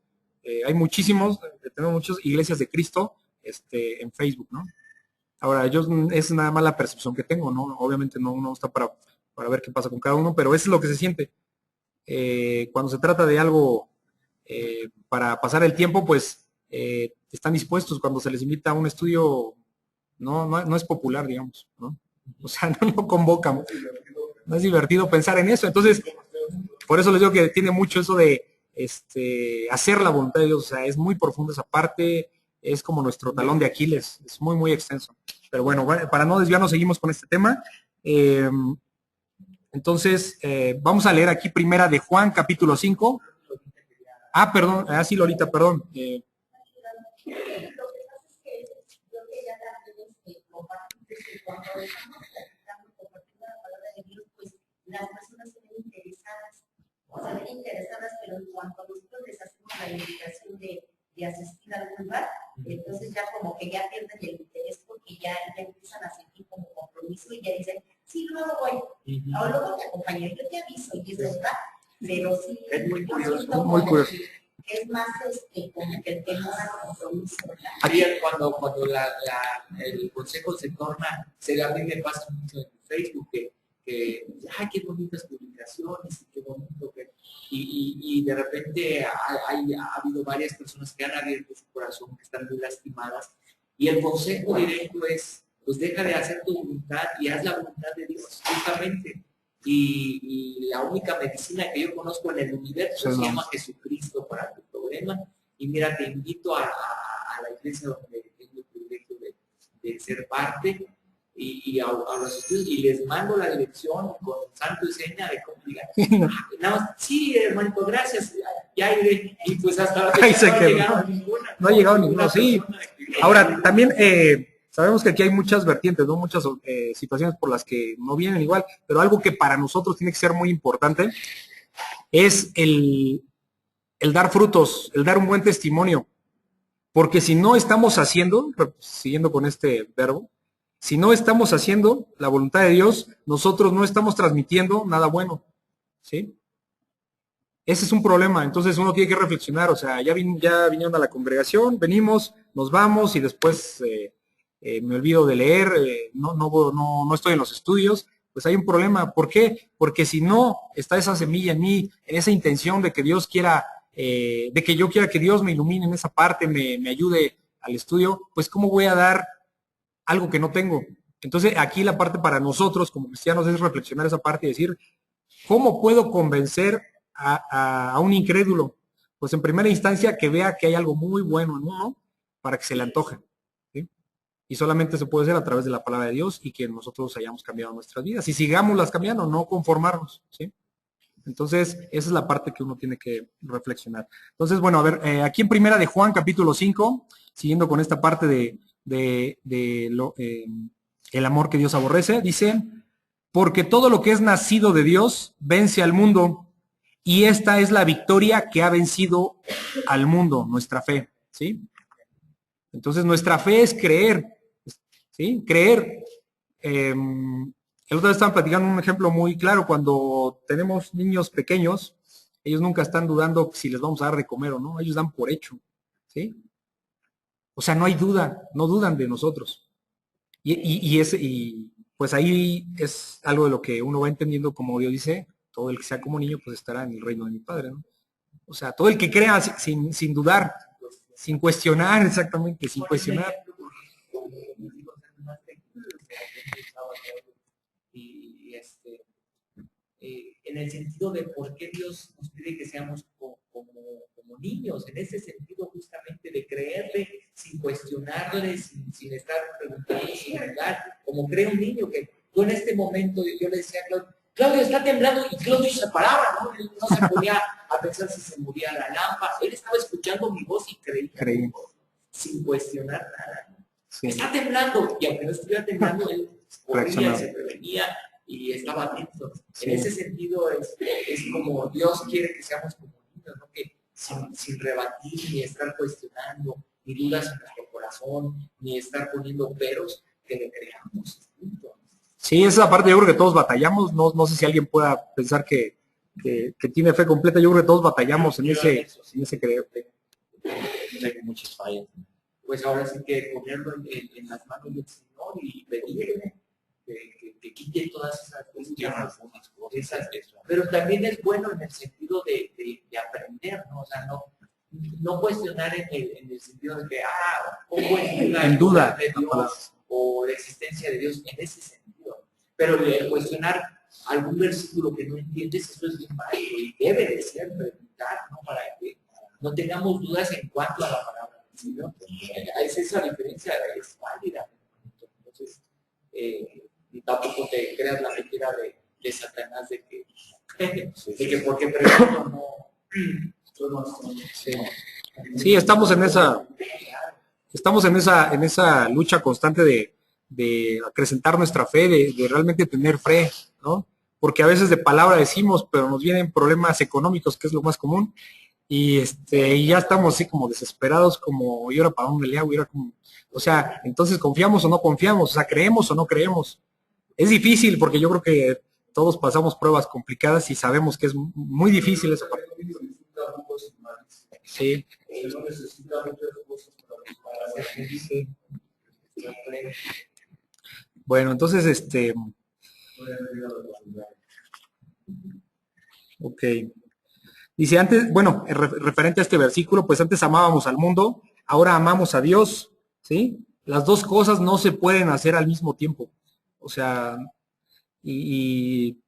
Hay muchísimos, tenemos muchas iglesias de Cristo en Facebook, ¿no? Ahora, es nada más la percepción que tengo, ¿no? Obviamente no está para ver qué pasa con cada uno, pero eso es lo que se siente. Cuando se trata de algo para pasar el tiempo, pues están dispuestos. Cuando se les invita a un estudio, no es popular, digamos, ¿no? O sea, no convocan. No es divertido pensar en eso. Entonces, por eso les digo que tiene mucho eso de hacer la voluntad de Dios. O sea, es muy profundo esa parte. Es como nuestro talón de Aquiles. Es muy, muy extenso. Pero bueno, para no desviarnos, seguimos con este tema. Entonces, vamos a leer aquí primera de Juan, capítulo 5. Ah, perdón. Sí, Lolita, perdón. Las personas se ven interesadas, o sea, ven y ya dicen, sí, luego voy, o luego te acompañaré, yo te aviso, y es verdad, pero sí, Es muy curioso, muy curioso. es más como que el tema de compromiso, ¿verdad? Aquí cuando el consejo se torna, a mí me pasa mucho en Facebook que ay, qué bonitas publicaciones, y qué bonito que, y de repente ha habido varias personas que han abierto su corazón, que están muy lastimadas, y el consejo directo es, pues deja de hacer tu voluntad y haz la voluntad de Dios, justamente. Y la única medicina que yo conozco en el universo se llama Jesucristo para tu problema. Y mira, te invito a la iglesia donde tengo el privilegio de ser parte y a los estudios, y les mando la dirección con santo y seña de cómo digan. Nada más, sí, hermanito, gracias. Ya iré. Y pues hasta la fecha no ha llegado ninguna. No ha llegado ninguna, sí. Ahora, también sabemos que aquí hay muchas vertientes, ¿no? Muchas situaciones por las que no vienen igual, pero algo que para nosotros tiene que ser muy importante es el dar frutos, el dar un buen testimonio. Porque si no estamos haciendo, siguiendo con este verbo, si no estamos haciendo la voluntad de Dios, nosotros no estamos transmitiendo nada bueno, ¿sí? Ese es un problema, entonces uno tiene que reflexionar, o sea, ya vinieron a la congregación, venimos, nos vamos y después me olvido de leer, no estoy en los estudios, pues hay un problema. ¿Por qué? Porque si no está esa semilla en mí, en esa intención de que Dios quiera, de que yo quiera que Dios me ilumine en esa parte, me ayude al estudio, pues ¿cómo voy a dar algo que no tengo? Entonces aquí la parte para nosotros como cristianos es reflexionar esa parte y decir, ¿cómo puedo convencer a un incrédulo? Pues en primera instancia que vea que hay algo muy bueno en uno para que se le antoje, ¿sí? Y solamente se puede hacer a través de la palabra de Dios y que nosotros hayamos cambiado nuestras vidas y sigámoslas cambiando, no conformarnos, ¿sí? Entonces, esa es la parte que uno tiene que reflexionar. Entonces, bueno, a ver, aquí en primera de Juan, capítulo 5, siguiendo con esta parte el amor que Dios aborrece, dice, porque todo lo que es nacido de Dios vence al mundo, y esta es la victoria que ha vencido al mundo, nuestra fe, ¿sí? Entonces, nuestra fe es creer, ¿sí? Creer. El otro día estaban platicando un ejemplo muy claro. Cuando tenemos niños pequeños, ellos nunca están dudando si les vamos a dar de comer o no. Ellos dan por hecho, ¿sí? O sea, no hay duda, no dudan de nosotros. Y pues ahí es algo de lo que uno va entendiendo, como Dios dice, todo el que sea como niño, pues estará en el reino de mi Padre, ¿no? O sea, todo el que crea sin dudar, sin cuestionar, exactamente, sin cuestionar. En el sentido de por qué Dios nos pide que seamos como niños, en ese sentido justamente de creerle sin cuestionarle, sin estar preguntando, sin dudar, como cree un niño que tú en este momento, yo le decía a Claudio está temblando, y Claudio se paraba, ¿no? Él no se ponía a pensar si se moría la lámpara, él estaba escuchando mi voz y creía. Sin cuestionar nada. Sí. Está temblando, y aunque no estuviera temblando, él corría, se prevenía y estaba atento. Sí. En ese sentido es como Dios quiere que seamos como niños, ¿no? Que sin rebatir, ni estar cuestionando, ni dudas en nuestro corazón, ni estar poniendo peros, que le creamos. Sí, esa es la parte, yo creo que todos batallamos, no sé si alguien pueda pensar que tiene fe completa, yo creo que todos batallamos en ese creer. Tengo muchas fallas. Pues ahora sí que ponerlo en las manos del Señor y pedirle que quite todas esas cosas. Pero también es bueno en el sentido de aprender, ¿no? O sea, no cuestionar en el sentido de que, pongo en duda de Dios o la existencia de Dios en ese sentido. Pero el cuestionar algún versículo que no entiendes, eso es bien válido y debe de ser preguntar, ¿no? Para que no tengamos dudas en cuanto a la palabra del Señor. Esa diferencia es válida. Entonces, y tampoco te creas la mentira de Satanás de que porque pregunto Sí, estamos en esa lucha constante de acrecentar nuestra fe, de realmente tener fe, ¿no? Porque a veces de palabra decimos, pero nos vienen problemas económicos, que es lo más común, y ya estamos así como desesperados, como, ¿y ahora para dónde le hago? O sea, entonces, ¿confiamos o no confiamos? O sea, ¿creemos o no creemos? Es difícil porque yo creo que todos pasamos pruebas complicadas y sabemos que es muy difícil esa parte. Sí. No necesita muchas cosas para ser feliz. Sí. Bueno, entonces, ok. Dice antes, bueno, referente a este versículo, pues antes amábamos al mundo, ahora amamos a Dios, ¿sí? Las dos cosas no se pueden hacer al mismo tiempo. O sea, y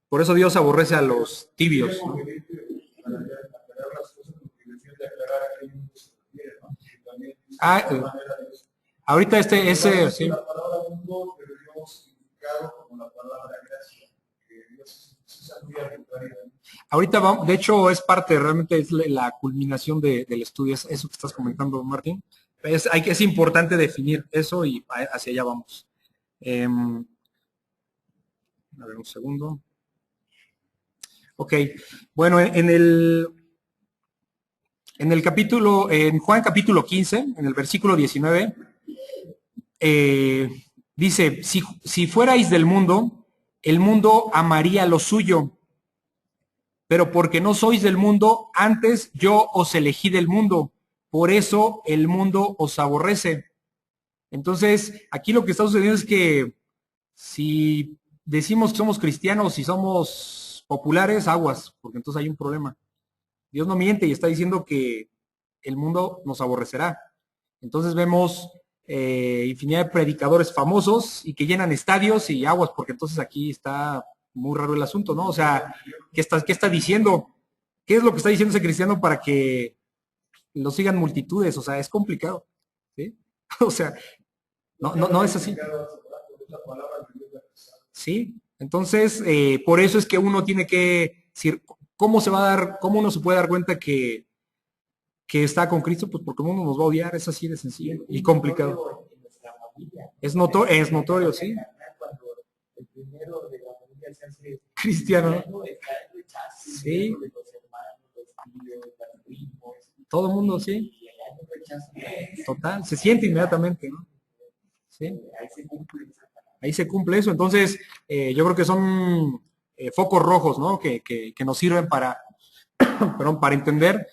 por eso Dios aborrece a los tibios, ¿no? Ahorita ese, sí. La palabra mundo deberíamos significado como la palabra gracia, que Dios es muy arbitraria. Ahorita vamos, de hecho es parte, realmente es la culminación del estudio, es eso que estás comentando, Martín. Es importante definir eso y hacia allá vamos. A ver, un segundo. Ok, bueno, en el capítulo, en Juan capítulo 15, en el versículo 19, dice, si fuerais del mundo, el mundo amaría lo suyo, pero porque no sois del mundo, antes yo os elegí del mundo, por eso el mundo os aborrece. Entonces, aquí lo que está sucediendo es que si decimos que somos cristianos y somos populares, aguas, porque entonces hay un problema. Dios no miente y está diciendo que el mundo nos aborrecerá. Entonces vemos infinidad de predicadores famosos y que llenan estadios y aguas, porque entonces aquí está muy raro el asunto, ¿no? O sea, ¿qué está diciendo? ¿Qué es lo que está diciendo ese cristiano para que lo sigan multitudes? O sea, es complicado, ¿sí? O sea, no es así. Sí, entonces, por eso es que uno tiene que decir, ¿cómo uno se puede dar cuenta que está con Cristo? Pues porque uno nos va a odiar, es así de sencillo y complicado. Es notorio, sí. Cristiano. Sí. Todo el mundo, sí. Total, se siente inmediatamente, ¿no? Sí. Ahí se cumple eso. Entonces, yo creo que son focos rojos, ¿no? Que nos sirven para, perdón, para entender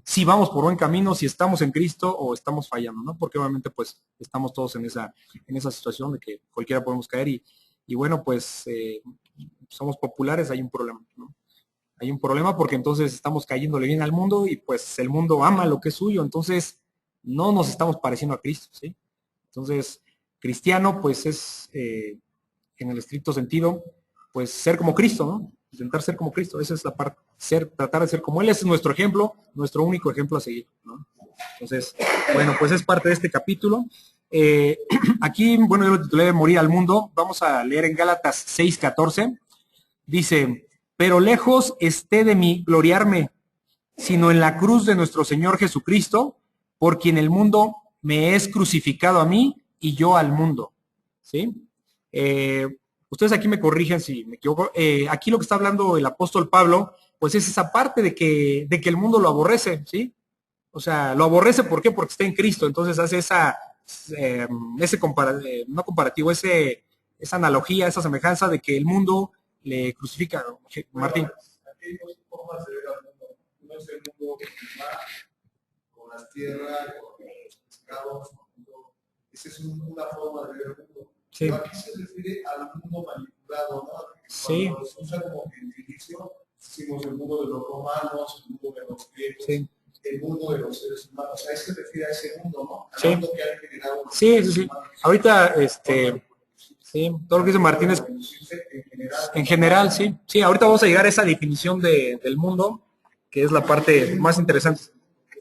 si vamos por buen camino, si estamos en Cristo o estamos fallando, ¿no? Porque obviamente pues estamos todos en esa situación de que cualquiera podemos caer y bueno, pues somos populares, hay un problema, ¿no? Hay un problema porque entonces estamos cayéndole bien al mundo y pues el mundo ama lo que es suyo, entonces no nos estamos pareciendo a Cristo, ¿sí? Entonces, cristiano pues es, en el estricto sentido, pues ser como Cristo, ¿no? Intentar ser como Cristo, esa es la parte, tratar de ser como Él, ese es nuestro ejemplo, nuestro único ejemplo a seguir, ¿no? Entonces, bueno, pues es parte de este capítulo. Aquí, bueno, yo lo titulé Morir al mundo, vamos a leer en Gálatas 6:14, dice, pero lejos esté de mí gloriarme, sino en la cruz de nuestro Señor Jesucristo, por quien el mundo me es crucificado a mí y yo al mundo, ¿sí? Ustedes aquí me corrigen si me equivoco. Aquí lo que está hablando el apóstol Pablo, pues es esa parte de que el mundo lo aborrece, ¿sí? O sea, lo aborrece, ¿por qué? Porque está en Cristo. Entonces hace no comparativo, esa analogía, esa semejanza de que el mundo le crucifica. Martín. Aquí hay dos formas de ver al mundo. Uno es el mundo con las tierras, con los pescados, esa es una forma de ver el mundo. Sí. Pero aquí se refiere al mundo manipulado, ¿no? Sí. Cuando se usa como inicio, decimos el mundo de los romanos, el mundo de los griegos, sí. El mundo de los seres humanos. O sea, se refiere a ese mundo, ¿no? Al sí. mundo que ha generado sí. Ahorita, sí, todo lo que dice Martínez, en general, sí. Sí, ahorita vamos a llegar a esa definición del mundo, que es la parte más interesante.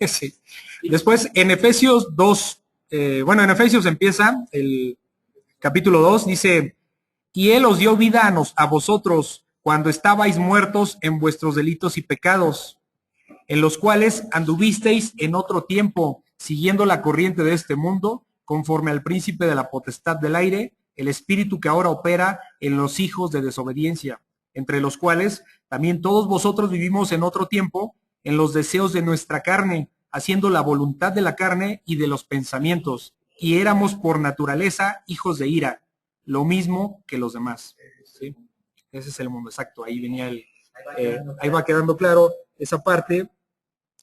Sí. Después, en Efesios 2, en Efesios empieza el capítulo 2, dice, y Él os dio vida a vosotros cuando estabais muertos en vuestros delitos y pecados, en los cuales anduvisteis en otro tiempo, siguiendo la corriente de este mundo, conforme al príncipe de la potestad del aire, el espíritu que ahora opera en los hijos de desobediencia, entre los cuales también todos vosotros vivimos en otro tiempo, en los deseos de nuestra carne, haciendo la voluntad de la carne y de los pensamientos, y éramos por naturaleza hijos de ira, lo mismo que los demás. ¿Sí? Ese es el mundo exacto. Ahí venía ahí va quedando claro esa parte.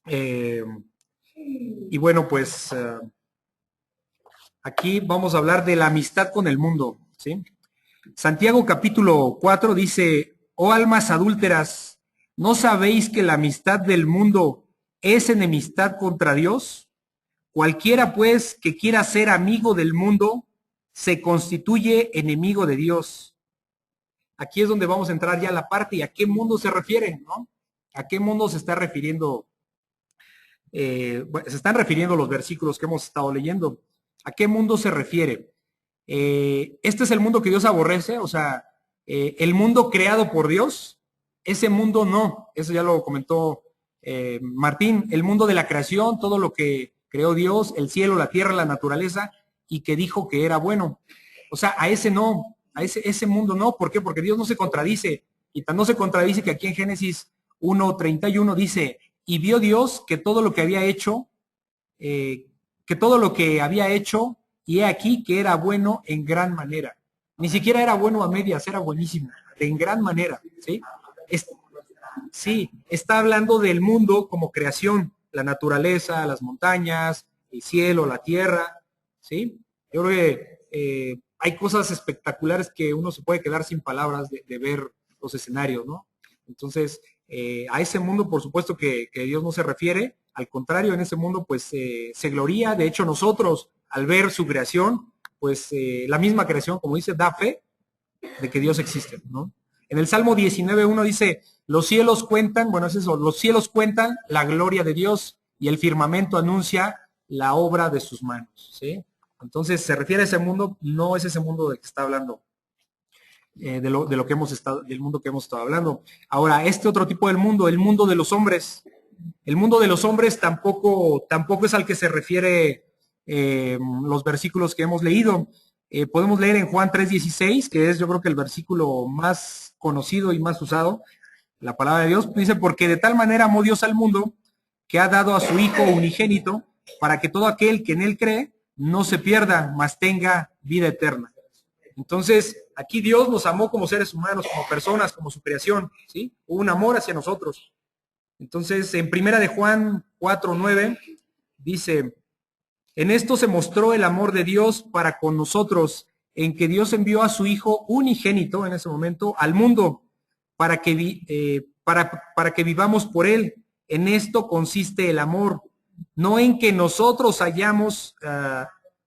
Y bueno, pues aquí vamos a hablar de la amistad con el mundo. ¿Sí? Santiago capítulo 4 dice, oh almas adúlteras, ¿no sabéis que la amistad del mundo es enemistad contra Dios? Cualquiera pues que quiera ser amigo del mundo se constituye enemigo de Dios. Aquí es donde vamos a entrar ya a la parte y a qué mundo se refiere, ¿no? ¿A qué mundo se está refiriendo? Se están refiriendo los versículos que hemos estado leyendo. ¿A qué mundo se refiere? Este es el mundo que Dios aborrece, o sea, el mundo creado por Dios, ese mundo no, eso ya lo comentó Martín, el mundo de la creación, todo lo que creó Dios, el cielo, la tierra, la naturaleza, y que dijo que era bueno. O sea, a ese no, a ese mundo no. ¿Por qué? Porque Dios no se contradice, y tan no se contradice que aquí en Génesis 1:31 dice, y vio Dios que todo lo que había hecho, y he aquí que era bueno en gran manera. Ni siquiera era bueno a medias, era buenísimo, en gran manera, ¿sí? Sí, está hablando del mundo como creación, la naturaleza, las montañas, el cielo, la tierra, ¿sí? Yo creo que hay cosas espectaculares que uno se puede quedar sin palabras de ver los escenarios, ¿no? Entonces, a ese mundo, por supuesto que Dios no se refiere, al contrario, en ese mundo pues se gloría, de hecho nosotros al ver su creación, pues la misma creación, como dice, da fe de que Dios existe, ¿no? En el Salmo 19:1 dice, los cielos cuentan, bueno, es eso, los cielos cuentan la gloria de Dios y el firmamento anuncia la obra de sus manos, ¿sí? Entonces, se refiere a ese mundo, no es ese mundo del que está hablando, de lo que hemos estado, del mundo que hemos estado hablando. Ahora, este otro tipo del mundo, el mundo de los hombres. El mundo de los hombres tampoco es al que se refiere los versículos que hemos leído. Podemos leer en Juan 3:16, que es yo creo que el versículo más conocido y más usado, la palabra de Dios, dice, porque de tal manera amó Dios al mundo, que ha dado a su Hijo unigénito, para que todo aquel que en él cree, no se pierda, mas tenga vida eterna. Entonces, aquí Dios nos amó como seres humanos, como personas, como su creación, ¿sí? Hubo un amor hacia nosotros. Entonces, en primera de Juan 4:9, dice, en esto se mostró el amor de Dios para con nosotros, en que Dios envió a su Hijo unigénito en ese momento al mundo para que vivamos por él. En esto consiste el amor, no en que nosotros hayamos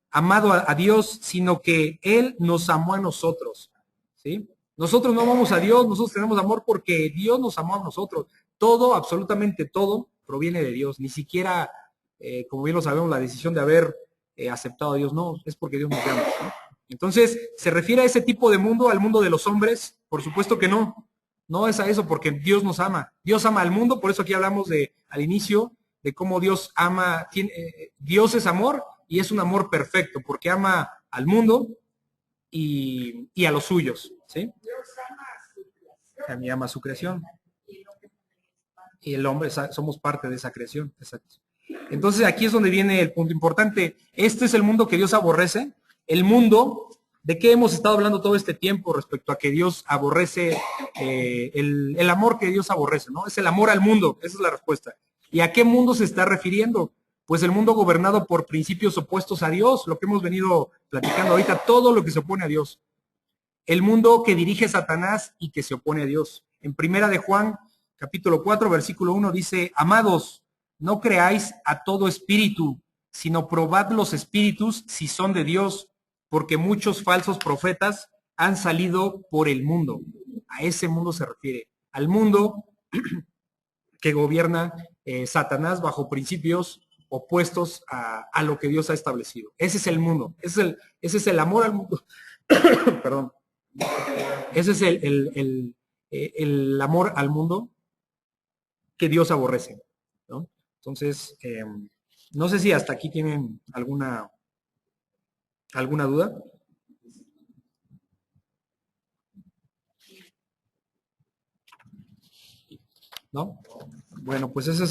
amado a Dios, sino que Él nos amó a nosotros, ¿sí? Nosotros no amamos a Dios, nosotros tenemos amor porque Dios nos amó a nosotros. Todo, absolutamente todo, proviene de Dios. Ni siquiera, como bien lo sabemos, la decisión de haber aceptado a Dios, no, es porque Dios nos ama, ¿no? Entonces, ¿se refiere a ese tipo de mundo, al mundo de los hombres? Por supuesto que no. No es a eso, porque Dios nos ama. Dios ama al mundo, por eso aquí hablamos al inicio, de cómo Dios ama. Dios es amor y es un amor perfecto, porque ama al mundo y a los suyos, ¿sí? Dios ama a su creación. A mí ama su creación. Y el hombre, somos parte de esa creación, exacto. Entonces aquí es donde viene el punto importante. Este es el mundo que Dios aborrece. El mundo, ¿de qué hemos estado hablando todo este tiempo respecto a que Dios aborrece, el amor que Dios aborrece, ¿no? Es el amor al mundo, esa es la respuesta. ¿Y a qué mundo se está refiriendo? Pues el mundo gobernado por principios opuestos a Dios, lo que hemos venido platicando ahorita, todo lo que se opone a Dios. El mundo que dirige Satanás y que se opone a Dios. En primera de Juan, capítulo 4, versículo 1, dice, amados, no creáis a todo espíritu, sino probad los espíritus si son de Dios, porque muchos falsos profetas han salido por el mundo. A ese mundo se refiere, al mundo que gobierna Satanás bajo principios opuestos a lo que Dios ha establecido. Ese es el mundo, ese es el amor al mundo. Perdón. Ese es el amor al mundo que Dios aborrece, ¿no? Entonces, no sé si hasta aquí tienen alguna duda. ¿No? Bueno, pues ese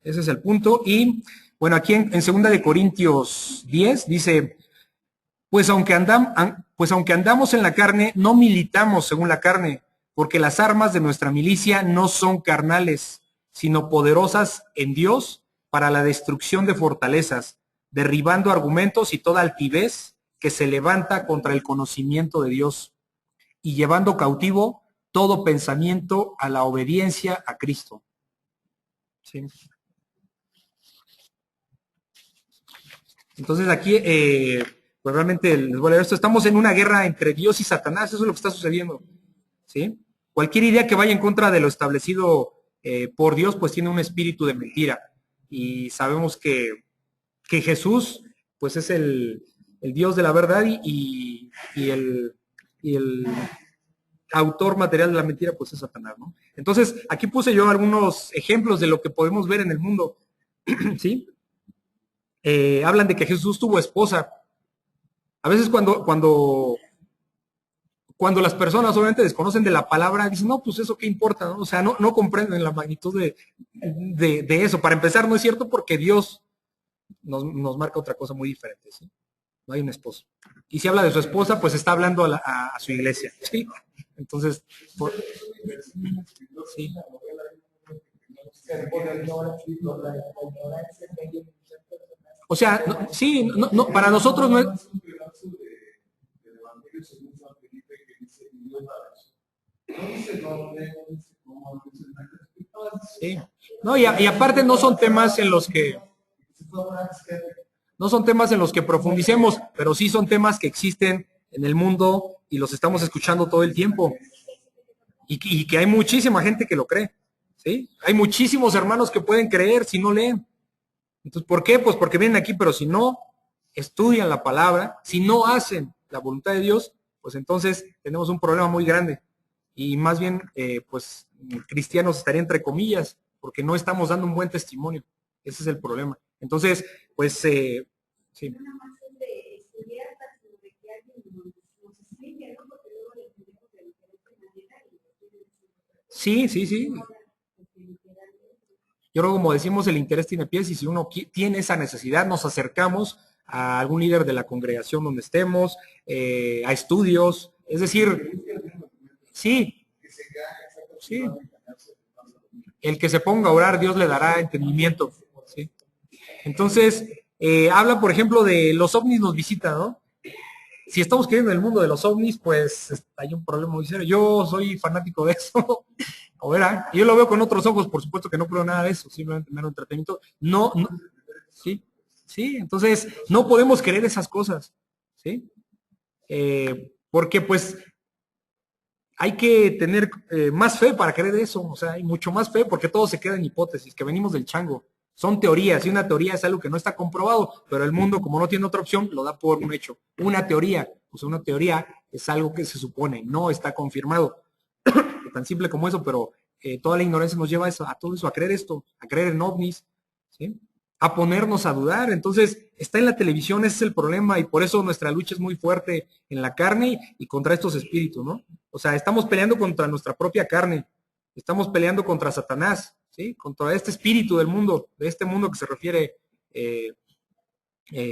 es el punto. Y bueno, aquí en 2 de Corintios 10 dice, Pues aunque andamos en la carne, no militamos según la carne, porque las armas de nuestra milicia no son carnales, sino poderosas en Dios para la destrucción de fortalezas, derribando argumentos y toda altivez que se levanta contra el conocimiento de Dios y llevando cautivo todo pensamiento a la obediencia a Cristo. ¿Sí? Entonces aquí, pues realmente les voy a leer esto. Estamos en una guerra entre Dios y Satanás, eso es lo que está sucediendo. ¿Sí? Cualquier idea que vaya en contra de lo establecido por Dios, pues tiene un espíritu de mentira. Y sabemos que Jesús, pues es el Dios de la verdad y el autor material de la mentira, pues es Satanás, ¿no? Entonces, aquí puse yo algunos ejemplos de lo que podemos ver en el mundo, ¿sí? Hablan de que Jesús tuvo esposa. A veces cuando las personas obviamente desconocen de la palabra, dicen, no, pues eso qué importa, ¿no? O sea, no comprenden la magnitud de eso. Para empezar, no es cierto porque Dios nos marca otra cosa muy diferente, ¿sí? No hay un esposo. Y si habla de su esposa, pues está hablando a su iglesia, ¿sí? Entonces, sí. O sea, sí, para nosotros no es... Sí. No, y aparte no son temas en los que profundicemos, pero sí son temas que existen en el mundo y los estamos escuchando todo el tiempo. Y que hay muchísima gente que lo cree, ¿sí? Hay muchísimos hermanos que pueden creer si no leen. Entonces, ¿por qué? Pues porque vienen aquí, pero si no estudian la palabra, si no hacen la voluntad de Dios, pues entonces tenemos un problema muy grande. Y más bien, pues, cristianos estaría entre comillas, porque no estamos dando un buen testimonio. Ese es el problema. Entonces, pues, sí. Sí. Yo creo, como decimos, el interés tiene pies y si uno tiene esa necesidad, nos acercamos a algún líder de la congregación donde estemos, a estudios, es decir, sí. El que se ponga a orar, Dios le dará entendimiento, ¿sí? Entonces, habla, por ejemplo, de los ovnis nos visitan, ¿no? Si estamos creyendo en el mundo de los ovnis, pues hay un problema muy serio. Yo soy fanático de eso. O verá, yo lo veo con otros ojos, por supuesto que no creo nada de eso, simplemente mero entretenimiento. No, sí, entonces no podemos creer esas cosas, ¿sí? Porque pues hay que tener más fe para creer eso, o sea, hay mucho más fe porque todo se queda en hipótesis, que venimos del chango. Son teorías, y una teoría es algo que no está comprobado, pero el mundo, como no tiene otra opción, lo da por un hecho. Una teoría, pues una teoría es algo que se supone, no está confirmado. Tan simple como eso, pero toda la ignorancia nos lleva a todo eso, a creer esto, a creer en ovnis, ¿sí? A ponernos a dudar. Entonces, está en la televisión, ese es el problema, y por eso nuestra lucha es muy fuerte en la carne y contra estos espíritus, ¿no? O sea, estamos peleando contra nuestra propia carne, estamos peleando contra Satanás, ¿sí? Contra este espíritu del mundo, de este mundo que se refiere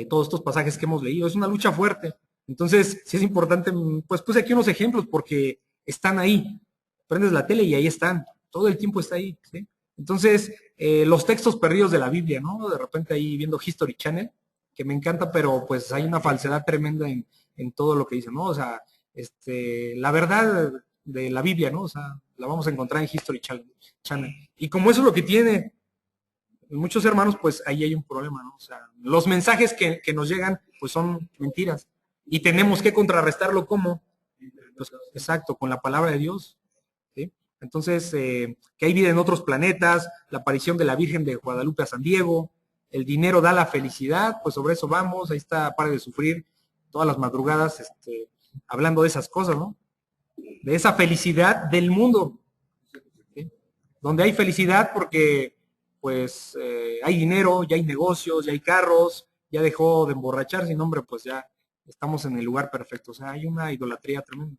todos estos pasajes que hemos leído. Es una lucha fuerte. Entonces, sí es importante, pues puse aquí unos ejemplos porque están ahí. Prendes la tele y ahí están. Todo el tiempo está ahí, ¿sí? Entonces, los textos perdidos de la Biblia, ¿no? De repente ahí viendo History Channel, que me encanta, pero pues hay una falsedad tremenda en todo lo que dicen, ¿no? O sea, la verdad de la Biblia, ¿no? O sea, la vamos a encontrar en History Channel. Y como eso es lo que tiene muchos hermanos, pues ahí hay un problema, ¿no? O sea, los mensajes que nos llegan, pues son mentiras. Y tenemos que contrarrestarlo ¿cómo? Pues, exacto, con la palabra de Dios, ¿sí? Entonces, que hay vida en otros planetas, la aparición de la Virgen de Guadalupe a San Diego, el dinero da la felicidad, pues sobre eso vamos, ahí está Pare de Sufrir todas las madrugadas, hablando de esas cosas, ¿no? De esa felicidad del mundo, ¿sí? Donde hay felicidad porque, pues, hay dinero, ya hay negocios, ya hay carros, ya dejó de emborracharse, sin hombre, pues ya estamos en el lugar perfecto, o sea, hay una idolatría tremenda.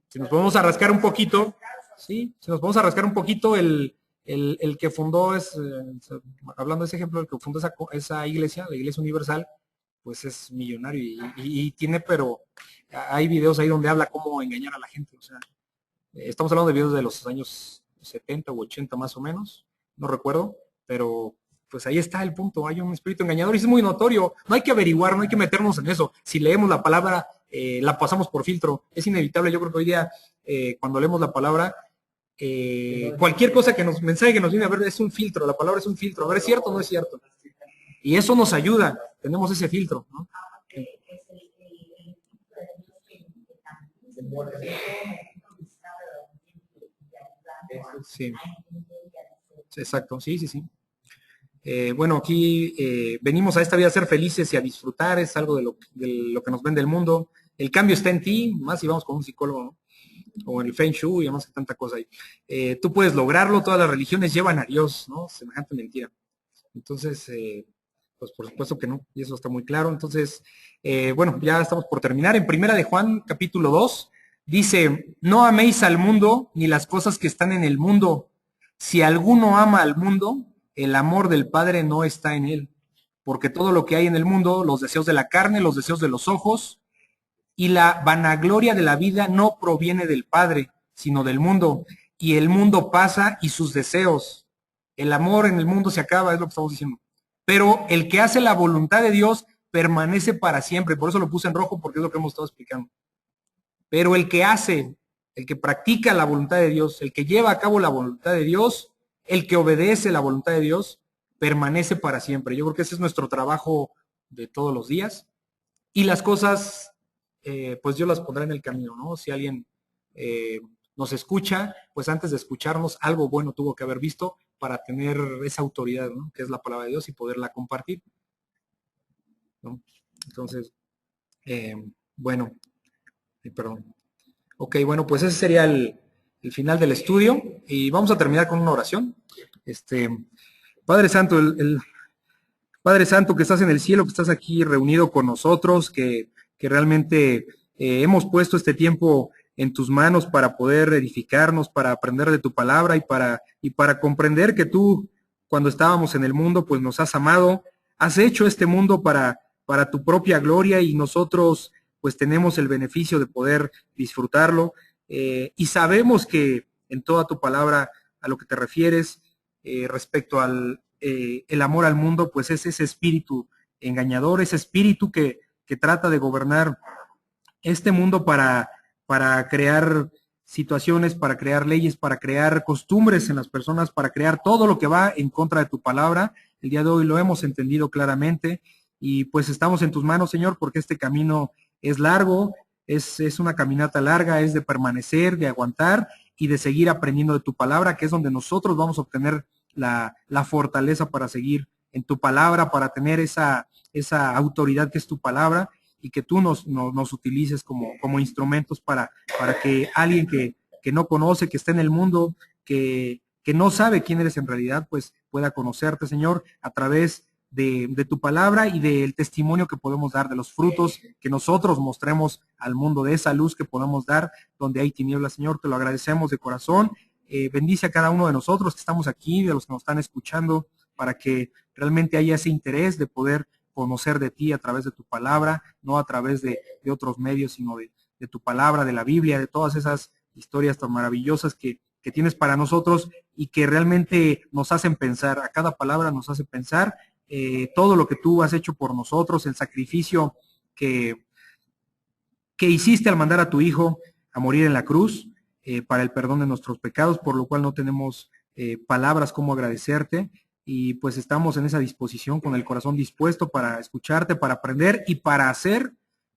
Si nos podemos rascar un poquito, sí, si nos podemos rascar un poquito, el que fundó, hablando de ese ejemplo, el que fundó esa iglesia, la Iglesia Universal, pues es millonario y tiene, pero hay videos ahí donde habla cómo engañar a la gente. O sea, estamos hablando de videos de los años 70 u 80 más o menos, no recuerdo, pero pues ahí está el punto, hay un espíritu engañador y es muy notorio, no hay que averiguar, no hay que meternos en eso. Si leemos la palabra, la pasamos por filtro, es inevitable. Yo creo que hoy día, cuando leemos la palabra, cualquier cosa mensaje que nos viene a ver es un filtro, la palabra es un filtro, a ver, ¿es cierto o no es cierto? Y eso nos ayuda, tenemos ese filtro, ¿no? Sí. Exacto, sí. Bueno, aquí venimos a esta vida a ser felices y a disfrutar, es algo de lo que nos vende el mundo. El cambio está en ti, más si vamos con un psicólogo, ¿no? O en el Feng Shui, y además que tanta cosa ahí. Tú puedes lograrlo, todas las religiones llevan a Dios, ¿no? Semejante mentira. Entonces, pues por supuesto que no, y eso está muy claro. Entonces, bueno, ya estamos por terminar. En Primera de Juan, capítulo 2, dice, no améis al mundo ni las cosas que están en el mundo. Si alguno ama al mundo, el amor del Padre no está en él. Porque todo lo que hay en el mundo, los deseos de la carne, los deseos de los ojos y la vanagloria de la vida no proviene del Padre, sino del mundo. Y el mundo pasa y sus deseos. El amor en el mundo se acaba, es lo que estamos diciendo. Pero el que hace la voluntad de Dios permanece para siempre. Por eso lo puse en rojo, porque es lo que hemos estado explicando. Pero el que hace, el que practica la voluntad de Dios, el que lleva a cabo la voluntad de Dios, el que obedece la voluntad de Dios, permanece para siempre. Yo creo que ese es nuestro trabajo de todos los días. Y las cosas, pues Dios las pondrá en el camino, ¿no? Si alguien nos escucha, pues antes de escucharnos, algo bueno tuvo que haber visto para tener esa autoridad, ¿no? Que es la palabra de Dios y poderla compartir, ¿no? Entonces, bueno, perdón. Ok, bueno, pues ese sería el final del estudio y vamos a terminar con una oración. Padre Santo, el Padre Santo que estás en el cielo, que estás aquí reunido con nosotros, que realmente hemos puesto este tiempo en tus manos para poder edificarnos, para aprender de tu palabra y para comprender que tú, cuando estábamos en el mundo, pues nos has amado, has hecho este mundo para tu propia gloria y nosotros pues tenemos el beneficio de poder disfrutarlo y sabemos que en toda tu palabra a lo que te refieres respecto al el amor al mundo, pues es ese espíritu engañador, ese espíritu que trata de gobernar este mundo para crear situaciones, para crear leyes, para crear costumbres en las personas, para crear todo lo que va en contra de tu palabra. El día de hoy lo hemos entendido claramente y pues estamos en tus manos, Señor, porque este camino es largo, es una caminata larga, es de permanecer, de aguantar y de seguir aprendiendo de tu palabra, que es donde nosotros vamos a obtener la fortaleza para seguir en tu palabra, para tener esa autoridad que es tu palabra y que tú nos utilices como instrumentos para que alguien que no conoce, que está en el mundo, que no sabe quién eres en realidad, pues pueda conocerte, Señor, a través de tu palabra y del testimonio que podemos dar, de los frutos que nosotros mostremos al mundo, de esa luz que podemos dar donde hay tinieblas, Señor. Te lo agradecemos de corazón. Bendice a cada uno de nosotros que estamos aquí, de los que nos están escuchando, para que realmente haya ese interés de poder conocer de ti a través de tu palabra, no a través de otros medios, sino de tu palabra, de la Biblia, de todas esas historias tan maravillosas que tienes para nosotros y que realmente nos hacen pensar, a cada palabra nos hace pensar todo lo que tú has hecho por nosotros, el sacrificio que hiciste al mandar a tu Hijo a morir en la cruz para el perdón de nuestros pecados, por lo cual no tenemos palabras como agradecerte y pues estamos en esa disposición con el corazón dispuesto para escucharte, para aprender y para hacer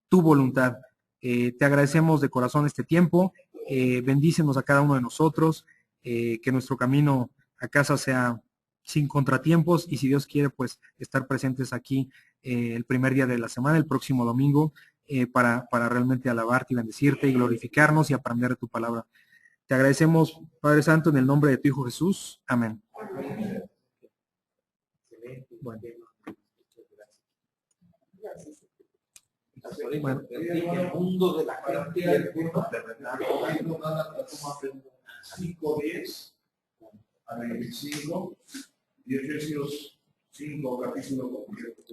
tu voluntad. Te agradecemos de corazón este tiempo, bendícenos a cada uno de nosotros, que nuestro camino a casa sea sin contratiempos y si Dios quiere pues estar presentes aquí el primer día de la semana, el próximo domingo, para realmente alabarte y bendecirte y glorificarnos y aprender de tu palabra. Te agradecemos, Padre Santo, en el nombre de tu Hijo Jesús. Amén. Bueno. Bueno, el mundo de la gente y el mundo de verdad. 5:10 a 25 y Efesios 5, capítulo completo.